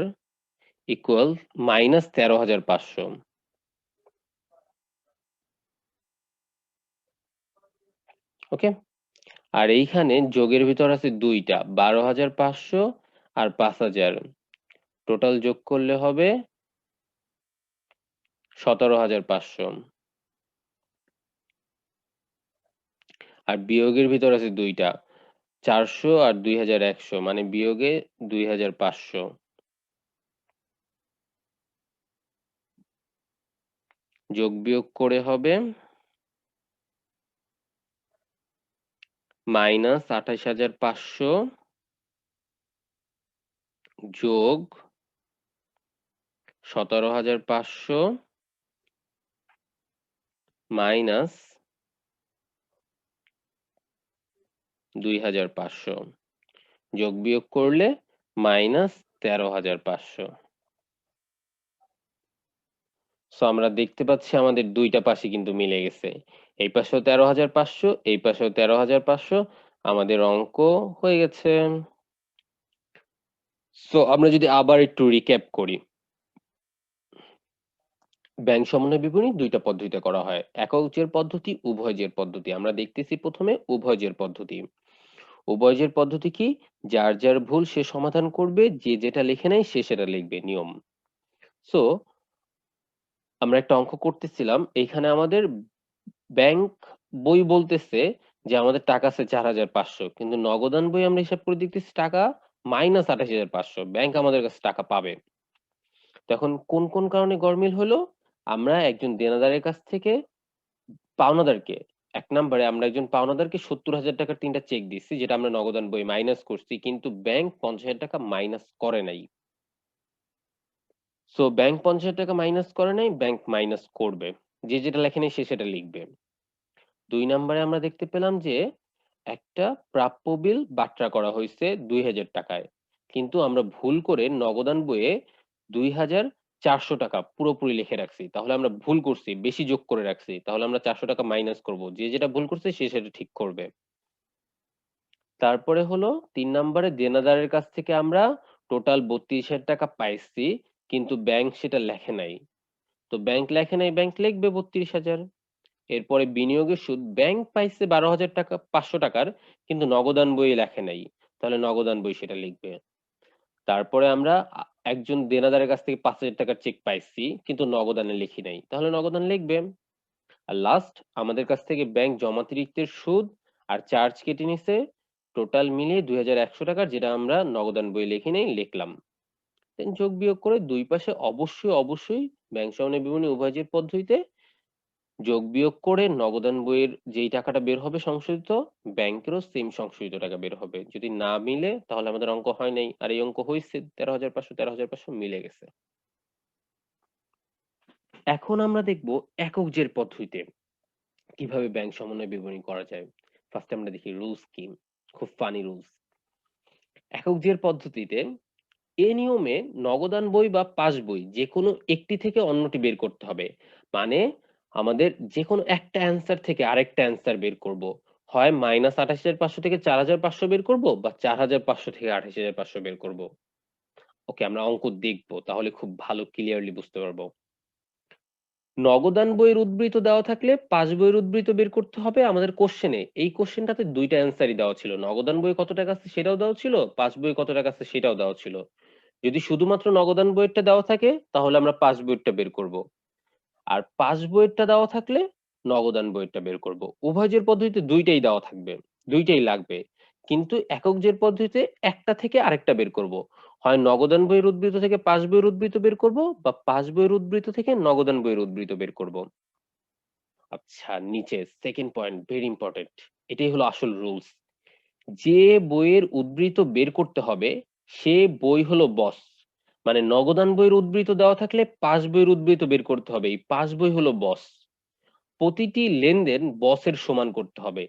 equal minus 13,500। ওকে, আর এইখানে যোগের ভিতর আছে দুইটা, 12,500 আর 5,000। টোটাল যোগ করলে হবে 17,500। আর বিয়োগের ভিতর আছে দুইটা, 400 আর 2,100, মানে বিয়োগে 2,500। যোগ বিয়োগ করে হবে মাইনাস 28,500 যোগ 17,500 মাইনাস 2,500। যোগ বিয়োগ করলে মাইনাস 13,500। সো আমরা দেখতে পাচ্ছি আমাদের দুইটা পাশে কিন্তু মিলে গেছে। এই পাশেও 13,500, এই পাশেও 13,500। আমাদের অঙ্ক হয়ে গেছে। সো আমরা যদি আবার একটু রিক্যাপ করি, ব্যাংক সমন্বয় বিবরণী দুইটা পদ্ধতিতে করা হয়, একক জের পদ্ধতি, উভয় জের পদ্ধতি। আমরা দেখতেছি প্রথমে উভয় জের পদ্ধতি। উভয় জের পদ্ধতি কি? যার যার ভুল সে সমাধান করবে, যে যেটা লিখে নেয় সে সেটা লিখবে, নিয়ম। সো আমরা একটা অঙ্ক করতেছিলাম, এইখানে আমাদের ব্যাংক বই বলতেছে যে আমাদের টাকা আছে 4,500, কিন্তু নগদান বই আমরা হিসাব করে দেখতেছি টাকা মাইনাস 28,500। ব্যাংক আমাদের কাছে টাকা পাবে। তখন কোন কোন কারণে গরমিল হলো? আমরা একজন দেনাদারের কাছ থেকে পাওনাদারকে, এক নম্বরে আমরা একজন পাওনাদারকে 70,000 টাকার 3টা চেক দিচ্ছি, যেটা আমরা নগদান বই মাইনাস করছি, কিন্তু ব্যাংক 50,000 টাকা মাইনাস করে নাই। সো ব্যাংক 50,000 টাকা মাইনাস করে নাই, ব্যাংক মাইনাস করবে, যে যেটা লেখে নেই সে সেটা লিখবে। 2 নম্বরে আমরা দেখতে পেলাম যে একটা প্রাপ্য বিল বাট্টা করা হয়েছে 2,000 টাকায়, কিন্তু আমরা ভুল করে নগদান বইয়ে 2,400 টাকা পুরোপুরি লিখে রাখছি। তাহলে আমরা ভুল করছি, বেশি যোগ করে রাখছি, তাহলে আমরা 400 টাকা মাইনাস করব, যে যেটা ভুল করছে সে সেটা ঠিক করবে। তারপরে হলো 3 নম্বরে দেনাদারের কাছ থেকে আমরা টোটাল 32,000 টাকা পাইছি, কিন্তু ব্যাংক সেটা লেখে নাই। তো ব্যাংক লেখে নাই, ব্যাংক লিখবে 32,000। এরপরে বিনিয়োগের সুদ, ব্যাংক পাইছে 12,000 টাকা, 500 টাকার, কিন্তু নগদান বইয়ে লেখে নাই, তাহলে নগদান বই সেটা লিখবে। তারপরে আমরা একজন দেনাদারের কাছ থেকে 5,000 টাকার চেক পাইছি, কিন্তু নগদানে লিখি নাই, তাহলে নগদান লিখবে। আর লাস্ট, আমাদের কাছ থেকে ব্যাংক জমাতিরিক্তের সুদ আর চার্জ কেটে নিছে, টোটাল মিলিয়ে 2,100 টাকার, যেটা আমরা নগদান বই লিখি নাই, লিখলাম। দেন যোগ বিয়োগ করে দুই পাশে অবশ্যই অবশ্যই ব্যাংক সমন্বয় বিবরণী উভয় পদ্ধতিতে যোগ বিয়োগ করে নগদান বইয়ের যেই টাকাটা বের হবে সংশোধিত, ব্যাংকেরও সেম সংশোধিত টাকা বের হবে। যদি না মিলে তাহলে আমাদের অঙ্ক হয় নাই, আর এই অঙ্ক হয়েছে 13,500, 13,500 মিলে গেছে। এখন আমরা দেখব একক জের পদ্ধতিতে কিভাবে ব্যাংক সমন্বয় বিবরণী করা যায়। ফার্স্টে আমরা দেখি রুলস কি, খুব ফানি রুলস। একক জের পদ্ধতিতে এ নিয়মে নগদান বই বা পাস বই যে কোনো একটি থেকে অন্যটি বের করতে হবে। মানে আমাদের যে কোনো একটা অ্যান্সার থেকে আরেকটা অ্যান্সার বের করব। হয় মাইনাস 28,500 থেকে 4,500 বের করব, বা 4,500 থেকে 28,500 বের করব। ওকে, আমরা অঙ্ক দেখব, তাহলে খুব ভালো ক্লিয়ারলি বুঝতে পারবো। নগদান বইয়ের উদ্বৃত্ত দেওয়া থাকলে পাস বইয়ের উদ্বৃত্ত বের করতে হবে। আমাদের কোশ্চেনে, এই কোশ্চেনটাতে দুইটা অ্যান্সারই দেওয়া ছিল, নগদান বই কত টাকা আছে সেটাও দেওয়া ছিল, পাস বই কত টাকা আছে সেটাও দেওয়া ছিল। যদি শুধুমাত্র নগদান বইয়েরটা দেওয়া থাকে তাহলে আমরা পাস বইয়েরটা বের করব, আর পাস বইয়েরটা দেওয়া থাকলে নগদান বইয়েরটা বের করব। উভয় জের পদ্ধতিতে দুইটাই দেওয়া থাকবে, দুইটাই লাগবে, কিন্তু একক জের পদ্ধতিতে একটা থেকে আরেকটা বের করব। হয় নগদান বইয়ের উদ্বৃত্ত থেকে পাস বইয়ের উদ্বৃত্ত বের করব, বা পাস বইয়ের উদ্বৃত্ত থেকে নগদান বইয়ের উদ্বৃত্ত বের করব। আচ্ছা, নিচে সেকেন্ড পয়েন্ট ভেরি ইম্পোর্টেন্ট। এটাই হলো আসল রুলস। যে বইয়ের উদ্ধৃত বের করতে হবে সে বই হলো বস। মানে নগদান বইয়ের উদ্ধৃত দেওয়া থাকলে পাস বইয়ের উদ্ধৃত বের করতে হবে। এই পাস বই হলো বস। প্রতিটি লেনদেন বসের সমান করতে হবে।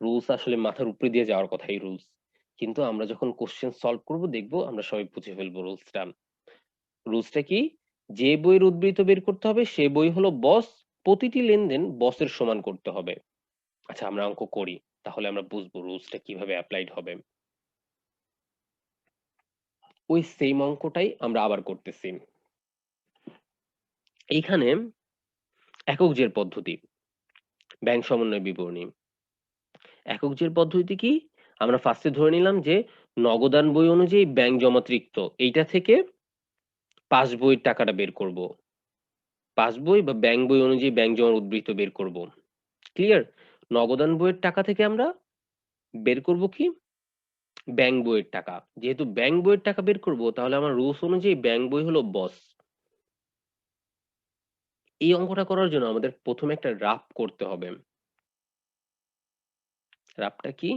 রুলস আসলে মাথার উপরে দিয়ে যাওয়ার কথা এই রুলস। কিন্তু আমরা যখন কোশ্চেন সলভ করব দেখব আমরা সবাই বুঝে ফেলবো রুলসটা। রুলসটা কি? যে বইয়ের উদ্ধৃত বের করতে হবে সে বই হলো বস। প্রতিটি লেনদেন বসের সমান করতে হবে। আচ্ছা আমরা অঙ্ক করি। তাহলে আমরা বুঝবো রুলসটা কিভাবে অ্যাপ্লাইড হবে। ওই সেম অঙ্কটাই আমরা আবার করতেছি। এইখানে একক জের পদ্ধতি, ব্যাংক সমন্বয় বিবরণী। একক জের পদ্ধতি কি? আমরা ফার্স্টে ধরে নিলাম যে নগদান বই অনুযায়ী ব্যাংক জমাতিরিক্ত এইটা থেকে পাস বইয়ের টাকাটা বের করব। পাস বই বা ব্যাংক বই অনুযায়ী ব্যাংক জমার উদ্ধৃত বের করব। ক্লিয়ার? নগদান বইয়ের টাকা থেকে আমরা বের করব কি? ব্যাংক বইয়ের টাকা। যেহেতু ব্যাংক বইয়ের টাকা বের করব তাহলে আমার রুলস অনুযায়ী ব্যাংক বই হলো বস। এই অঙ্কটা করার জন্য আমাদের প্রথমে একটা রাফ করতে হবে। রাফটা কি?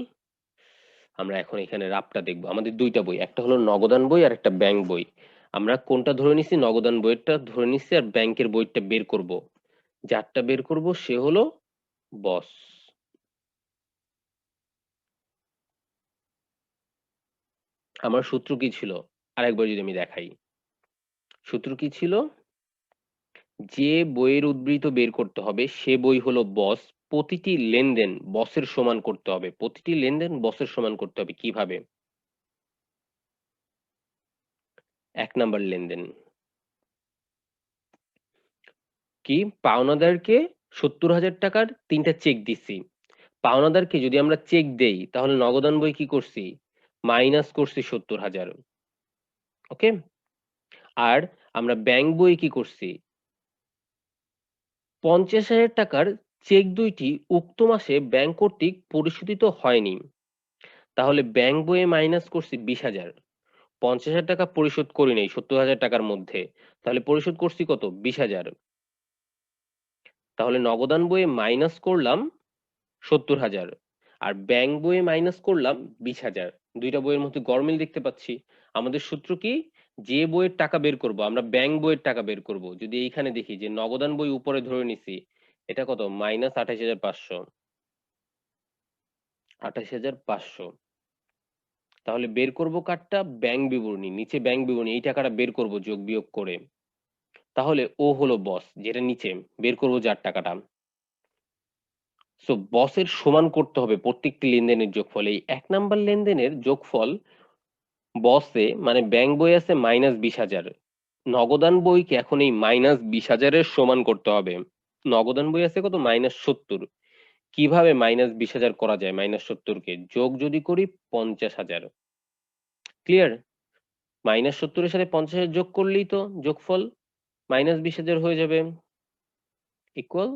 আমরা এখন এখানে রাফটা দেখব। আমাদের দুইটা বই, একটা হলো নগদান বই আর একটা ব্যাংক বই। আমরা কোনটা ধরে নিছি? নগদান বইয়েরটা ধরে নিছি আর ব্যাংকের বইটা বের করব। যারটা বের করব সে হলো বস। আমার সূত্র কি ছিল? আরেকবার যদি আমি দেখাই। সূত্র কি ছিল? যে বইয়ের উদ্ধৃত বের করতে হবে সে বই হলো বস। প্রতিটি লেনদেন বসের সমান করতে হবে। প্রতিটি লেনদেন বসের সমান করতে হবে। কিভাবে? ১ নাম্বার লেনদেন। কি? পাওনাদারকে ৭০,০০০ টাকার ৩ টা চেক দিছি। পাওনাদারকে যদি আমরা চেক দেই তাহলে নগদান বই কি করছি? মাইনাস করছি ৭০,০০০। ওকে? আর আমরা ব্যাংক বই কি করছি? ৫০,০০০ টাকার চেক দুইটি উক্ত মাসে ব্যাংক কর্তৃক পরিশোধিত হয়নি। তাহলে ব্যাংক বইয়ে মাইনাস করছি ২০,০০০। ৫০,০০০ টাকা পরিশোধ করি নাই ৭০,০০০ টাকার মধ্যে। তাহলে পরিশোধ করছি কত? ২০,০০০। তাহলে নগদান বইয়ে মাইনাস করলাম ৭০,০০০ আর ব্যাংক বইয়ে মাইনাস করলাম ২০,০০০। দুইটা বইয়ের মধ্যে গরমিল দেখতে পাচ্ছি। আমাদের সূত্র কি? যে বইয়ের টাকা বের করব আমরা ব্যাংক বইয়ের টাকা বের করব। যদি এইখানে দেখি যে নগদান বই উপরে ধরে নিছি, এটা কত? মাইনাস ২৮,৫০০। ২৮,৫০০। তাহলে বের করব কারটা? ব্যাংক বিবরণী। নিচে ব্যাংক বিবরণী এই টাকাটা বের করব যোগ বিয়োগ করে। তাহলে ও হলো বস, যেটা নিচে বের করব যার টাকাটা। সো বসের সমান করতে হবে প্রত্যেকটি লেনদেনের যোগফল। এই ১ নাম্বার লেনদেনের যোগফল বসে মানে ব্যাংক বই আছে -২০,০০০। নগদান বইকে এখন এই -২০,০০০ এর সমান করতে হবে। নগদান বই আছে কত? -৭০। কিভাবে -২০,০০০ করা যায়? -৭০ কে যোগ যদি করি ৫০,০০০। ক্লিয়ার? -৭০ এর সাথে ৫০,০০০ যোগ করলেই তো যোগফল -২০,০০০ হয়ে যাবে। ইকুয়াল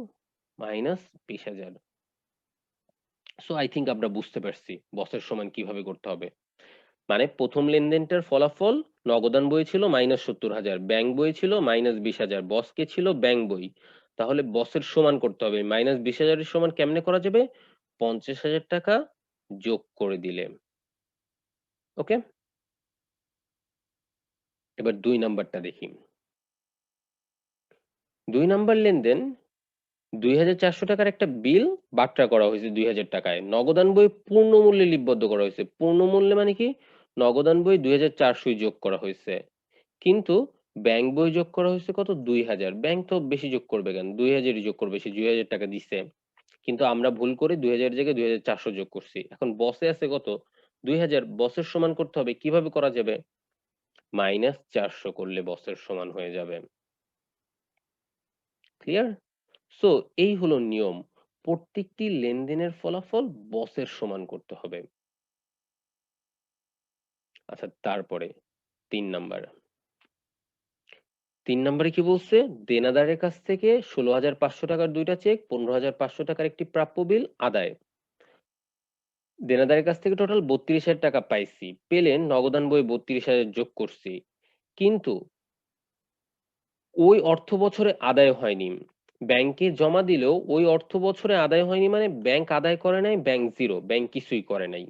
-২০,০০০। সো আই থিংক আমরা বুঝতে পারছি বসের সমান কিভাবে করতে হবে। মানে প্রথম লেনদেনটার ফলাফল নগদান বই ছিল -৭০,০০০, ব্যাংক বই ছিল -২০,০০০, বস কে ছিল ব্যাংক বই। তাহলে বসের সমান করতে হবে। -২০,০০০ এর সমান কেমনে করা যাবে? ৫০,০০০ টাকা যোগ করে দিলে। ওকে? এবার ২ নাম্বারটা দেখি। ২ নাম্বার লেনদেন ২,৪০০ টাকার একটা বিল বাট্টা করা হয়েছে ২,০০০ টাকায়। নগদান বই পূর্ণ মূল্যে লিপিবদ্ধ করা হয়েছে। পূর্ণ মূল্যে মানে কি? নগদান বই ২,৪০০ যোগ করা হয়েছে। কিন্তু ব্যাংক বই যোগ করা হয়েছে কত? ২,০০০। ব্যাংক তো বেশি যোগ করবে কেন? ২,০০০ ই যোগ করবে, সে ২,০০০ টাকা দিছে। কিন্তু আমরা ভুল করে ২,০০০ এর জায়গায় ২,৪০০ যোগ করছি। এখন বসে আছে কত? ২,০০০। বসের সমান করতে হবে। কিভাবে করা যাবে? -৪০০ করলে বসের সমান হয়ে যাবে। ক্লিয়ার? সো এই হলো নিয়ম। প্রত্যেকটি লেনদেনের ফলাফল বসের সমান করতে হবে। আচ্ছা তারপরে ৩ নাম্বার। ৩ নাম্বারে কি বলছে? দেনাদারের কাছ থেকে ১৬,৫০০ টাকার ২ টা চেক, ১৫,৫০০ টাকার একটি প্রাপ্য বিল আদায়। দেনাদারের কাছ থেকে টোটাল ৩২,০০০ টাকা পাইছি। পেলেন নগদান বই ৩২,০০০ যোগ করছি। কিন্তু ওই অর্থ বছরে আদায় হয়নি। ব্যাংকে জমা দিলেও ওই অর্থ বছরে আদায় হয়নি মানে ব্যাংক আদায় করে নাই, ব্যাংক জিরো, ব্যাংক কিছুই করে নাই।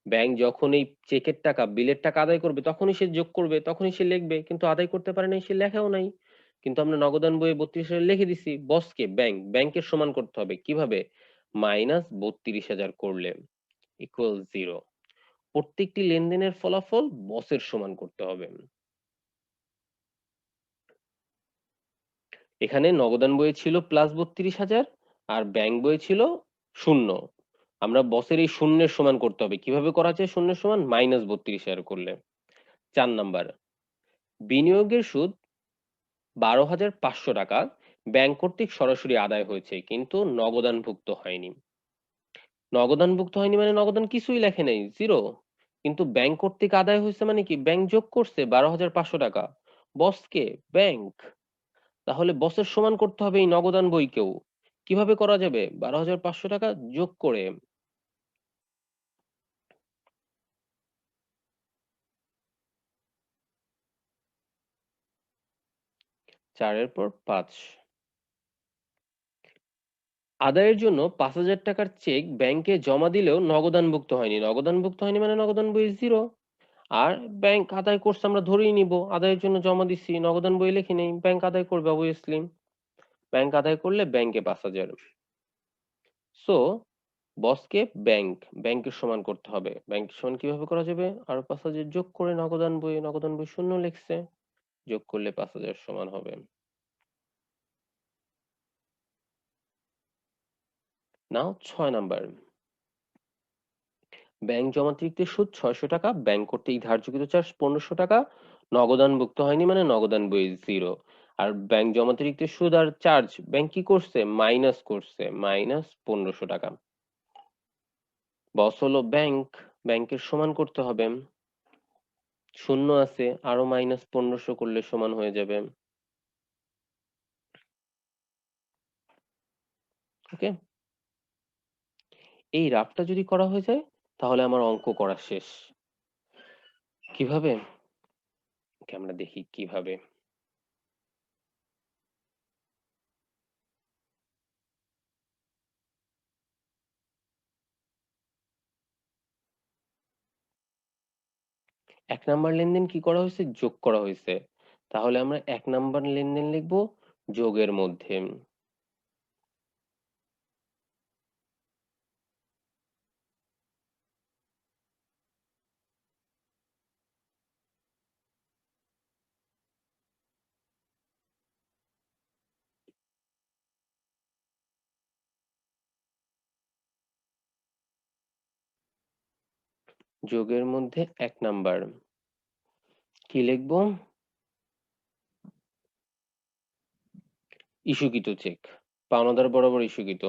ব্যাংক যখন এই চেকের টাকা, বিলের টাকা আদায় করবে তখনই সে যোগ করবে, তখনই সে লিখবে, কিন্তু আদায় করতে পারে নাই, সে লেখাও নাই। কিন্তু আমরা নগদান বইয়ে ৩২,০০০ লিখে দিছি। বসকে ব্যাংক, ব্যাংকের সমান করতে হবে কিভাবে? -৩২,০০০ করলে ইকুয়াল 0। প্রত্যেকটি লেনদেনের ফলাফল বসের সমান করতে হবে। এখানে নগদান বইয়ে ছিল +৩২,০০০ আর ব্যাংক বইয়ে ছিল 0। আমরা বসের এই শূন্যের সমান করতে হবে। কিভাবে করা যায় শূন্যের সমান? -৩২,০০০ করলে। ৪ নাম্বার, বিনিয়োগের সুদ ১২,৫০০ টাকা ব্যাংক কর্তৃক সরাসরি আদায় হয়েছে কিন্তু নগদানভুক্ত হয়নি। নগদানভুক্ত হয়নি মানে নগদান কিছুই লেখে নাই, 0। কিন্তু ব্যাংক কর্তৃক আদায় হয়েছে মানে কি? ব্যাংক যোগ করছে ১২,৫০০ টাকা। বসকে ব্যাংক। তাহলে বসের সমান করতে হবে এই নগদান বইকেও। কিভাবে করা যাবে? ১২,৫০০ টাকা যোগ করে ৪ এর পর ৫। আদায়ের জন্য ৫,০০০ টাকার চেক ব্যাংকে জমা দিলেও নগদানভুক্ত হয়নি। নগদানভুক্ত হয়নি মানে নগদান বই 0। আর ব্যাংক আদায় করছে আমরা ধরেই নিব। আদায়ের জন্য জমা দিচ্ছি, নগদান বই লিখি নেই। ব্যাংক আদায় করবে obviously। ব্যাংক আদায় করলে ব্যাংকে ৫,০০০। সো বসকে ব্যাংক, ব্যাংকের সমান করতে হবে। ব্যাংকের সমান কিভাবে করা যাবে? আরো ৫,০০০ যোগ করে নগদান বই 0 লিখছে। যোগ করলে ৫,০০০ সমান হবে। নাও ৬ নাম্বার। ব্যাংক জমাতিরিক্ত সুদ ৬০০ টাকা, ব্যাংক কর্তৃক ধার্যকৃত চার্জ ১৫০০ টাকা, নগদানভুক্ত হয়নি মানে নগদান বই 0। আর ব্যাংক জমাতিরিক্ত সুদ আর চার্জ ব্যাংক কি করছে? মাইনাস করছে, -১৫০০ টাকা। বস হলো ব্যাংক, ব্যাংকের সমান করতে হবে। শূন্য আছে, আরো -১৫০০ করলে সমান হয়ে যাবে। ওকে? এই রাফটা যদি করা হয়ে যায় তাহলে আমার অঙ্ক করা শেষ। কিভাবে? ওকে, আমরা দেখি কিভাবে। ১ নাম্বার লেনদেন কি করা হয়েছে? যোগ করা হয়েছে। তাহলে আমরা ১ নাম্বার লেনদেন লিখব যোগের মধ্যে। যোগের মধ্যে ১ নাম্বার। কি লিখব? ইস্যুকৃত চেক। পাওনাদার বরাবর ইস্যুকৃত।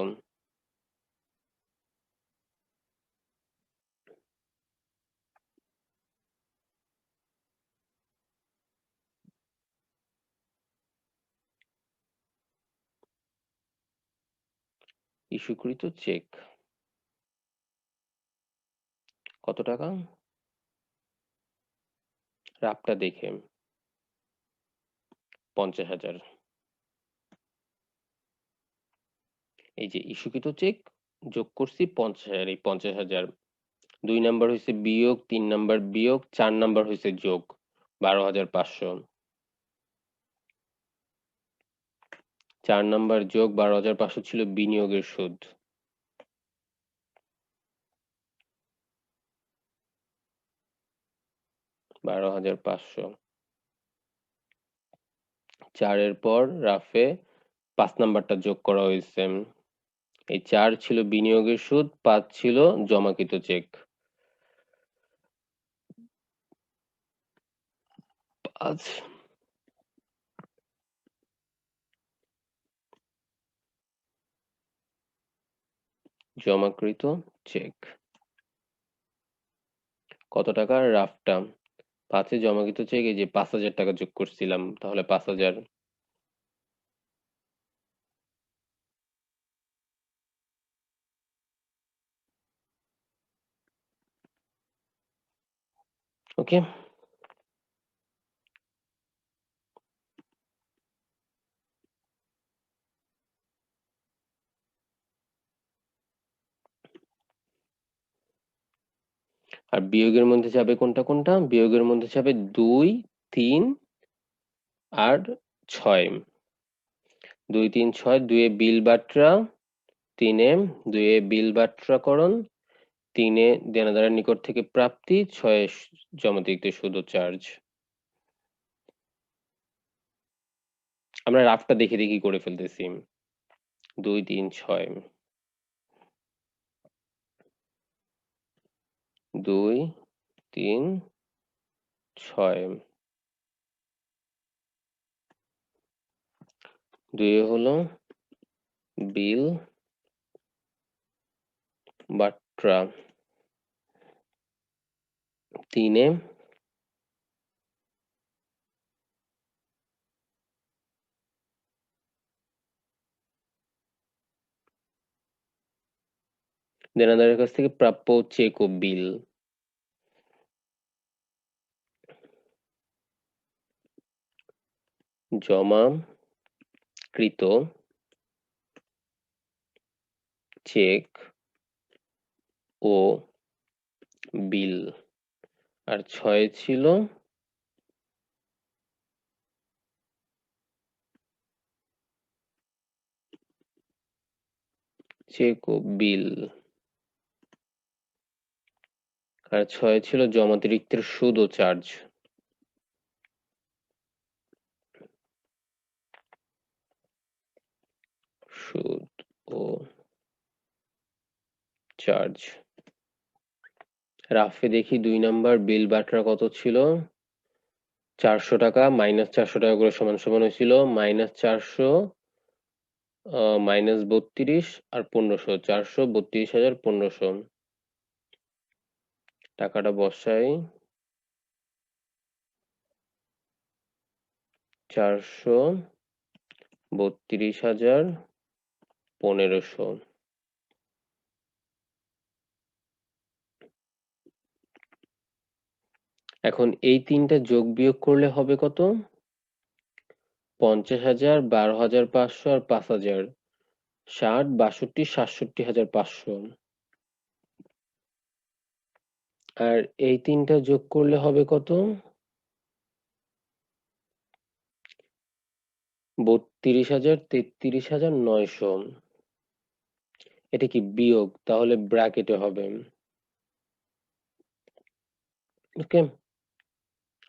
ইস্যুকৃত চেক। কত টাকা? রাফটা দেখে। ৫০,০০০। এই যে ইস্যুকৃত চেক যোগ করছি ৫০,০০০, এই ৫০,০০০। ২ নাম্বার হইছে বিয়োগ, ৩ নাম্বার বিয়োগ, ৪ নাম্বার হইছে যোগ ১২,৫০০। ৪ নাম্বার যোগ ১২,৫০০ ছিল বিনিয়োগের সুদ। ১২,৫০০। ৪ এর পর রাফে ৫ নাম্বারটা যোগ করা হইছে। এই ৪ ছিল বিনিয়োগের সুদ, ৫ ছিল জমাকৃত চেক। ৫ জমাকৃত চেক। কত টাকা? রাফটা ৫ এ জমাকৃত চেক এই যে ৫,০০০ টাকা যোগ করছিলাম, তাহলে ৫,০০০। ওকে? আর বিয়োগের মধ্যে যাবে কোনটা কোনটা? বিয়োগের মধ্যে যাবে 2, 3 আর 6। 2, 3, 6, 2 এ বিল বাট্রা, 3 এ 2 এ বিল বাট্রাকরণ, 3 এ দেনাদারের নিকট থেকে প্রাপ্তি, 6 এ জমাতিরিক্ত সুদ ও চার্জ। আমরা রাফটা দেখে দেখি করে ফেলতেছি। 2, 3, 6, 2, 3, 6। 2 এ হলো বিল বাট্রা, 3 এ দেনাদারের কাছ থেকে প্রাপ্য চেক ও বিল। জমাকৃত চেক ও বিল। আর 6 ছিল চেক ও বিল। আর 6 ছিল জমাতিরিক্তের সুদ ও চার্জ। সুদ ও চার্জ। রাফে দেখি 2 নাম্বার বিল বাট্রা কত ছিল? 400 টাকা মাইনাস 400 টাকা করে সমান সমান হয়েছিল -400 মাইনাস 32 আর 1500, 432,1500। টাকাটা বসাই। 432,1500। এখন এই তিনটা যোগ বিয়োগ করলে হবে কত? 50,000, 12,500 আর 5,000। 60, 62, 67,500। আর এই তিনটা যোগ করলে হবে কত? 32,000, 33,900। এটা কি বিয়োগ? তাহলে ব্র্যাকেটে হবে। ওকে।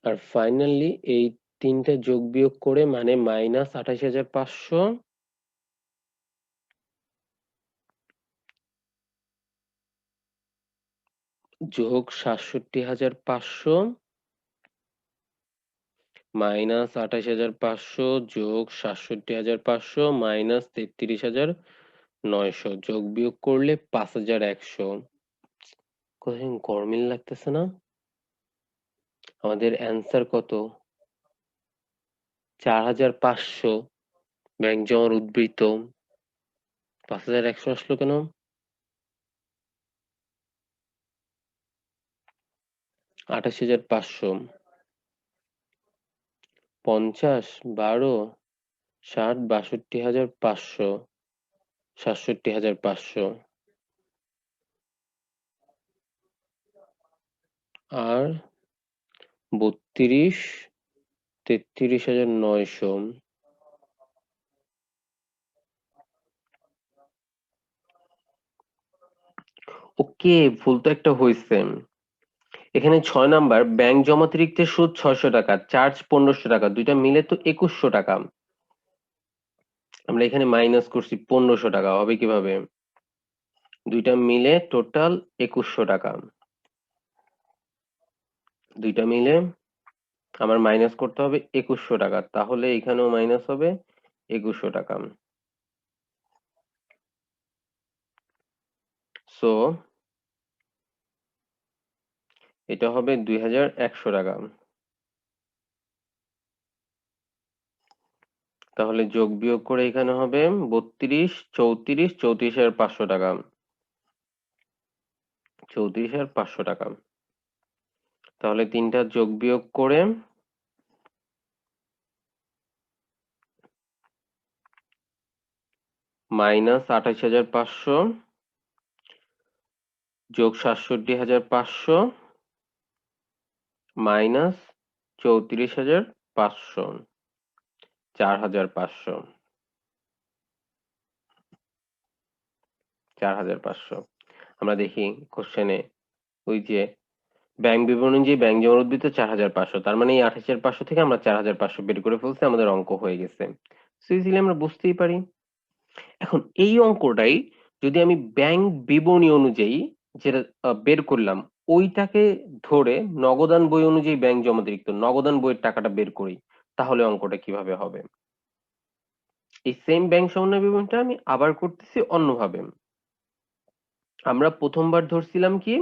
আর ফাইনালি এই তিনটা যোগ বিয়োগ করে মানে -28,500 যোগ 67,500 -28,500 যোগ 67,500 -33,900 যোগ বিয়োগ করলে 5,100। কোথায় গরমিল লাগতেছে না? আমাদের অ্যান্সার কত? 4,500 ব্যাংক জমার উদ্বৃত্ত। 5,100 আসলো কেন? 28,500 50, 12, 60, 62,500 67,500 আর 32, 33,900। ওকে, ভুল তো একটা হয়েছে। এখানে 6 নাম্বার ব্যাংক জমাতিরিক্তের সুদ 600 টাকা, চার্জ 1500 টাকা, দুইটা মিলে তো 2100 টাকা। আমরা এখানে মাইনাস করছি 1500 টাকা, হবে কিভাবে? দুইটা মিলে টোটাল 2100 টাকা। দুইটা মিলে আমার মাইনাস করতে হবে 2100 টাকা, তাহলে এখানেও মাইনাস হবে 2100 টাকা। সো এটা হবে 2100 টাকা। তাহলে যোগ বিয়োগ করে এখানে হবে 32, 34, 34,500 টাকা। 34,500 টাকা। তাহলে তিনটা যোগ বিয়োগ করে -28,500 যোগ 67,500 মাইনাস 34,500, 4,500, 4,500। আমরা দেখি কোশ্চেনে ওই যে ব্যাংক বিবরণী যে ব্যাংক জমার উদ্বৃত্ত 4,500, তার মানে এই 28,500 থেকে আমরা 4,500 বের করে ফেলছি, আমাদের অঙ্ক হয়ে গেছে। সো ইজিলি আমরা বুঝতেই পারি। এখন এই অঙ্কটাই যদি আমি ব্যাংক বিবরণী অনুযায়ী যেটা বের করলাম, ওইটাকে ধরে নগদান বই অনুযায়ী ব্যাংক জমাতিরিক্ত নগদান বইয়ের টাকাটা বের করি, তাহলে অঙ্কটা কিভাবে হবে? এই সেম ব্যাংক সমন্বয় বিবরণীটা আমি আবার করতেছি অন্যভাবে। আমরা প্রথমবার ধরছিলাম কি,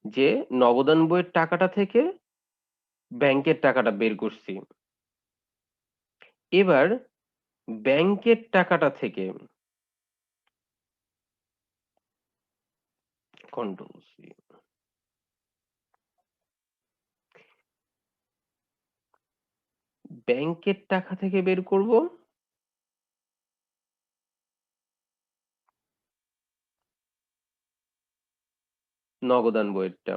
যে নগদান বইয়ের টাকাটা থেকে ব্যাংকের টাকাটা বের করছি। এবার ব্যাংকের টাকাটা থেকে কন্ট্রোল সি, ব্যাংকের টাকা থেকে বের করব নগদান বইয়েরটা।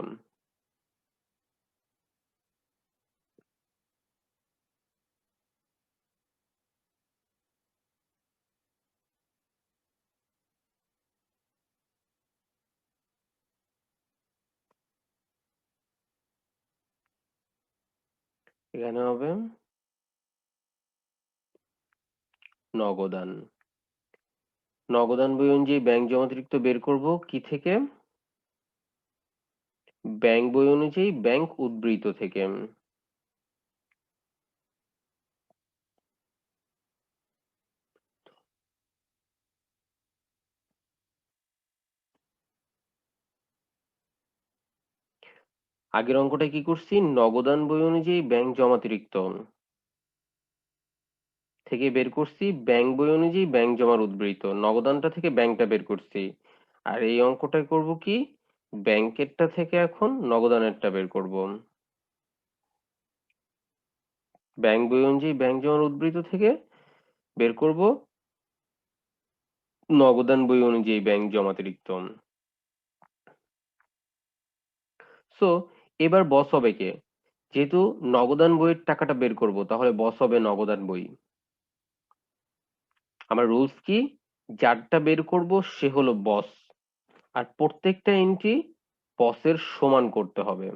এখানে হবে নগদান। নগদান বই অনুযায়ী ব্যাংক জমাতিরিক্ত বের করব কি থেকে? ব্যাংক বই অনুযায়ী ব্যাংক উদ্বৃত্ত থেকে। আগের অঙ্কটা কি করছি? নগদান বই অনুযায়ী ব্যাংক জমাতিরিক্ত থেকে বের করছি ব্যাংক বই অনুযায়ী ব্যাংক জমার উদ্বৃত্ত। নগদানটা থেকে ব্যাংকটা বের করছি। আর এই অঙ্কটায় করব কি, ব্যাংকেরটা থেকে এখন নগদানেরটা বের করব। ব্যাংক বই অনুযায়ী ব্যাংক জমার উদ্বৃত্ত থেকে বের করব নগদান বই অনুযায়ী ব্যাংক জমাতিরিক্ত। সো এবার বস হবে কে? যেহেতু নগদান বইয়ের টাকাটা বের করব, তাহলে বস হবে নগদান বই। আমার রুলস কি? যারটা বের করব সে হলো বস, আর প্রত্যেকটা এন্ট্রি বসের সমান করতে হবে।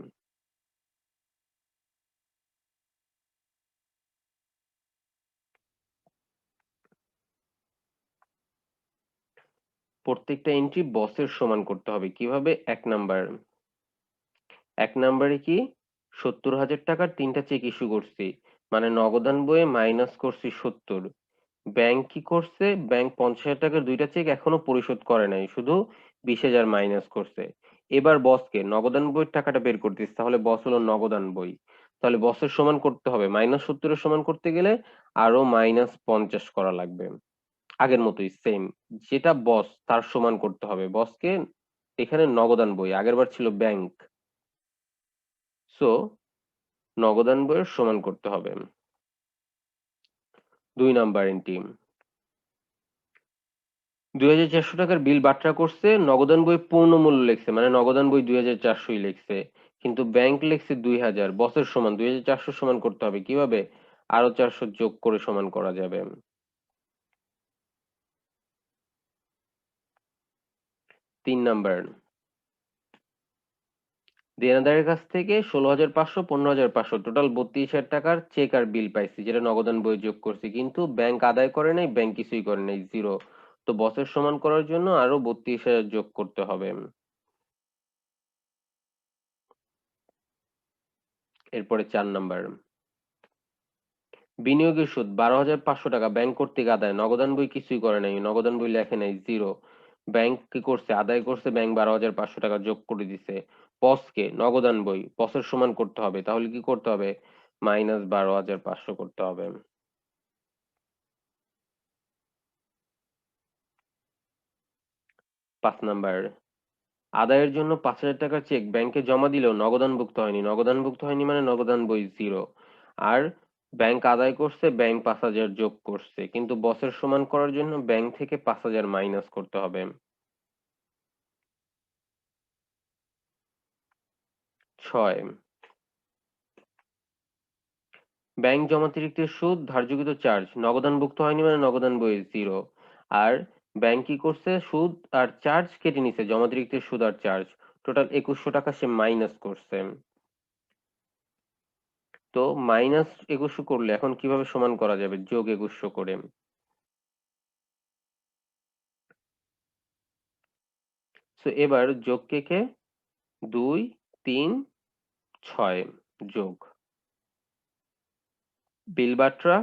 প্রত্যেকটা এন্ট্রি বসের সমান করতে হবে। কিভাবে? এক নাম্বারে কি, 70,000 টাকার 3টা চেক ইস্যু করছি, মানে নগদান বইয়ে মাইনাস করছি 70। ব্যাংক কি করছে? ব্যাংক 50,000 টাকার 2টা চেক এখনো পরিশোধ করে নাই, শুধু 20,000 মাইনাস করছে। এবার বসকে নগদান বইয়ের টাকাটা বের করতেছি, তাহলে বস হলো নগদান বই। তাহলে বসের সমান করতে হবে, -70 এর সমান করতে গেলে আরো -50 করা লাগবে। আগের মতোই সেম, যেটা বস তার সমান করতে হবে বসকে। এখানে নগদান বই, আগের বার ছিল ব্যাংক, সো নগদান বইয়ের সমান করতে হবে। 2 নাম্বার এন্ট্রি, 2,400 টাকার বিল বাট্রা করছে, নগদান বই পূর্ণ মূল্য লিখছে, মানে নগদান বই 2,400ই লিখছে, কিন্তু ব্যাংক লিখছে 2,000। বসের সমান 2,400 সমান করতে হবে কিভাবে? আরো 400 যোগ করে সমান করা যাবে। 3 নাম্বার, দেনাদারের কাছ থেকে 16,500, 15,500, টোটাল 32,000 টাকার চেক আর বিল পাইছি, যেটা নগদান বই যোগ করছি, কিন্তু ব্যাংক আদায় করে নাই, ব্যাংক কিছুই করে নাই, জিরো। তো বসের সমান করার জন্য আরো 32,000 যোগ করতে হবে। এরপরে 4 নাম্বার, বিনিয়োগের সুদ 12,500 টাকা ব্যাংক কর্তৃক আদায়, নগদান বই কিছুই করে নাই, নগদান বই লেখে নাই, জিরো। ব্যাংক কি করছে? আদায় করছে, ব্যাংক 12,500 টাকা যোগ করে দিছে। বসকে নগদান বই বসের সমান করতে হবে, তাহলে কি করতে হবে? -12,500 করতে হবে। 5 নাম্বার, আদায়ের জন্য 5,000 টাকার চেক ব্যাংকে জমা দিলেও নগদানভুক্ত হয়নি, নগদানভুক্ত হয়নি মানে নগদান বই জিরো। আর ব্যাংক আদায় করছে, ব্যাংক 5,000 যোগ করছে, কিন্তু বসের সমান করার জন্য ব্যাংক থেকে 5,000 মাইনাস করতে হবে। 6, ব্যাংক জমাতিরিক্তের সুদ ধার্যকৃত চার্জ নগদানভুক্ত হয়নি মানে নগদান বইয়ে 0। আর ব্যাংক কি করছে, সুদ আর চার্জ কেটে নিছে, জমাতিরিক্তের সুদ আর চার্জ টোটাল 2100 টাকা সে মাইনাস করছে। তো মাইনাস 2100 করলে এখন কিভাবে সমান করা যাবে, যোগ 2100 করে। তো এবার যোগ কে 2 3 6 যোগ বিল-বাট্রা,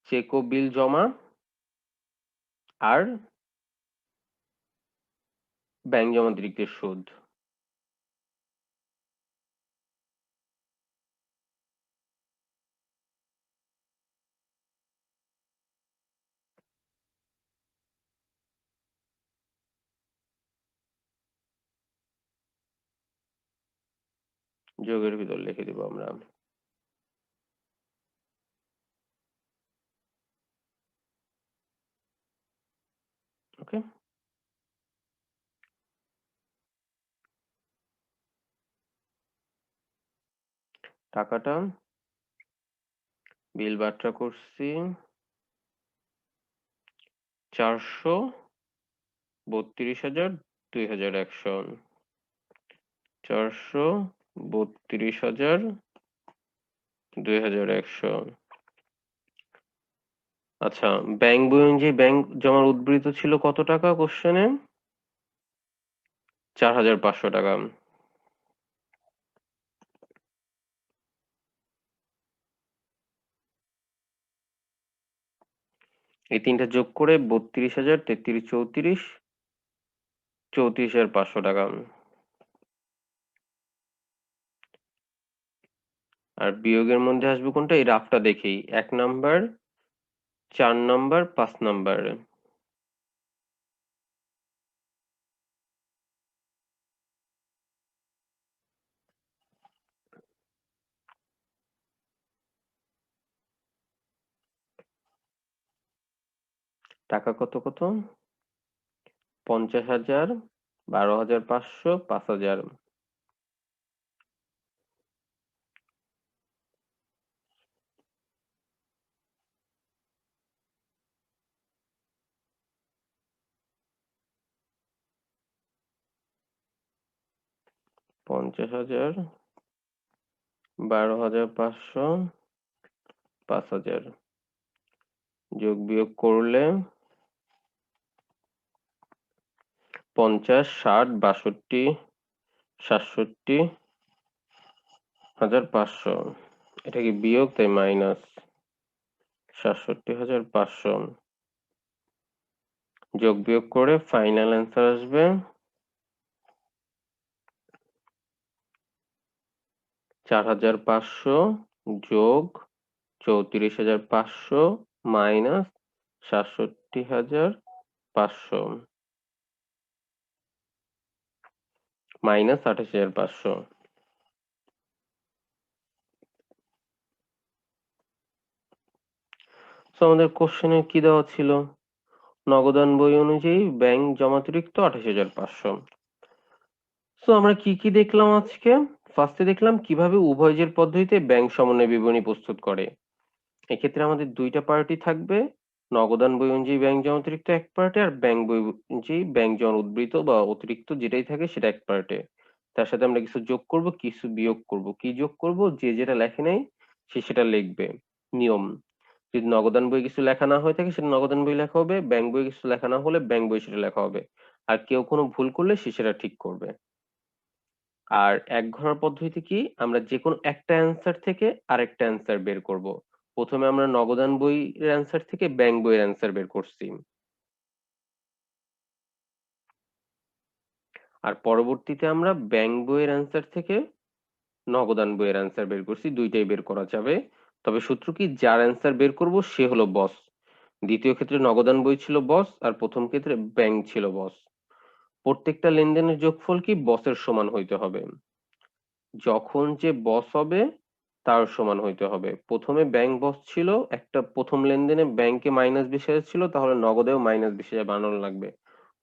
চেক ও বিল জমা আর ব্যাংক জমাতিরিক্তের সুদ। যোগের ভিতর লিখে দিব আমরা। ওকে, টাকাটা বিল-বাট্রা করছি 432,2100, 432,2100। আচ্ছা, ব্যাংক বই অনুযায়ী ব্যাংক জমার উদ্বৃত্ত ছিল কত টাকা কোশ্চেনে? 4,500 টাকা। এই তিনটা যোগ করে 32,000, 33, 34, 34,500 টাকা। আর বিয়োগের মধ্যে আসবে কোনটা, এই রাফটা দেখেই 1 নাম্বার, 4 নাম্বার, 5 নাম্বার। টাকা কত কত? 50,000, 12,500, 5,000। 50,000, 12,500, 5,000 যোগ বিয়োগ করলে 50, 60, 62, 67,500। এটা কি বিয়োগ, তাই মাইনাস 67,500। যোগ বিয়োগ করে ফাইনাল অ্যান্সার আসবে 4,500 যোগ 34,500 মাইনাস 67,500 মাইনাস 28,500। তো আমাদের কোশ্চেনে কি দেওয়া ছিল, নগদান বই অনুযায়ী ব্যাংক জমাতিরিক্ত 28,500। তো আমরা কি কি দেখলাম আজকে? ফার্স্টে দেখলাম কিভাবে উভয়জের পদ্ধতিতে ব্যাংক সমন্বয় বিবরণী প্রস্তুত করে। এক্ষেত্রে আমাদের দুইটা পার্টি থাকবে, নগদান বই অনুযায়ী ব্যাংক জমা অতিরিক্ত এক পার্টে আর ব্যাংক বই অনুযায়ী ব্যাংক জমা উদ্বৃত্ত বা অতিরিক্ত যেটাই থাকে সেটা এক পার্টে। তার সাথে আমরা কিছু যোগ করব, কিছু বিয়োগ করব। কি যোগ করব, যে যেটা লেখে নাই সে সেটা লিখবে। নিয়ম, যদি নগদান বই কিছু লেখা না হয়ে থাকে সেটা নগদান বই লেখা হবে, ব্যাংক বই কিছু লেখা না হলে ব্যাংক বই সেটা লেখা হবে। আর কেউ কোনো ভুল করলে সে সেটা ঠিক করবে। আর এক ঘর পদ্ধতিতে কি, আমরা যে কোনো একটা অ্যান্সার থেকে আরেকটা অ্যান্সার বের করব। প্রথমে আমরা নগদান বইয়ের অ্যান্সার থেকে ব্যাংক বইয়ের অ্যান্সার বের করছি, আর পরবর্তীতে আমরা ব্যাংক বইয়ের অ্যান্সার থেকে নগদান বইয়ের অ্যান্সার বের করছি। দুইটাই বের করা যাবে, তবে সূত্র কি, যার অ্যান্সার বের করব সে হলো বস। দ্বিতীয় ক্ষেত্রে নগদান বই ছিল বস আর প্রথম ক্ষেত্রে ব্যাংক ছিল বস। প্রত্যেকটা লেনদেনের যোগফল কি বসের সমান হইতে হবে। যখন যে বস হবে তার সমান হইতে হবে। প্রথমে ব্যাংক বস ছিল, একটা প্রথম লেনদেনে ব্যাংকে -20,000 ছিল, তাহলে নগদেও -20,000 বানানো লাগবে।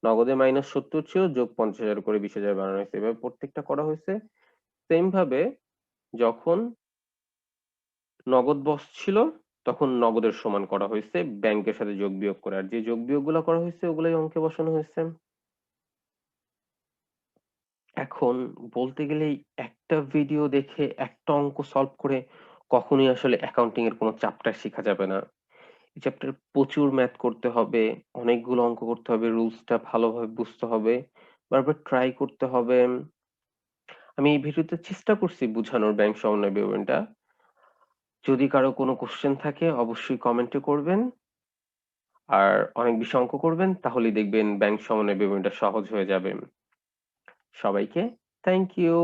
নগদে -70 ছিল, যোগ 50,000 করে 20,000 বানানো হয়েছে। এভাবে প্রত্যেকটা করা হয়েছে। সেম ভাবে যখন নগদ বসছিল তখন নগদের সমান করা হইছে ব্যাংকের সাথে যোগ বিয়োগ করে। আর যে যোগ বিয়োগগুলা করা হইছে ওগুলাই অঙ্কে বসানো হইছে। এখন বলতে গেলেই একটা ভিডিও দেখে একটা অঙ্ক সলভ করে কখনোই আসলে অ্যাকাউন্টিং এর কোনো চ্যাপ্টার শিখা যাবে না। এই চ্যাপ্টারে প্রচুর ম্যাথ করতে হবে, অনেকগুলো অঙ্ক করতে হবে, রুলসটা ভালোভাবে বুঝতে হবে, বারবার ট্রাই করতে হবে। আমি এই ভিডিওতে চেষ্টা করছি বুঝানোর ব্যাংক সমন্বয় বিবরণীটা। যদি কারো কোনো কোশ্চেন থাকে অবশ্যই কমেন্টে করবেন। আর অনেক বেশি অঙ্ক করবেন তাহলেই দেখবেন ব্যাংক সমন্বয় বিবরণীটা সহজ হয়ে যাবে। সবাইকে থ্যাংক ইউ।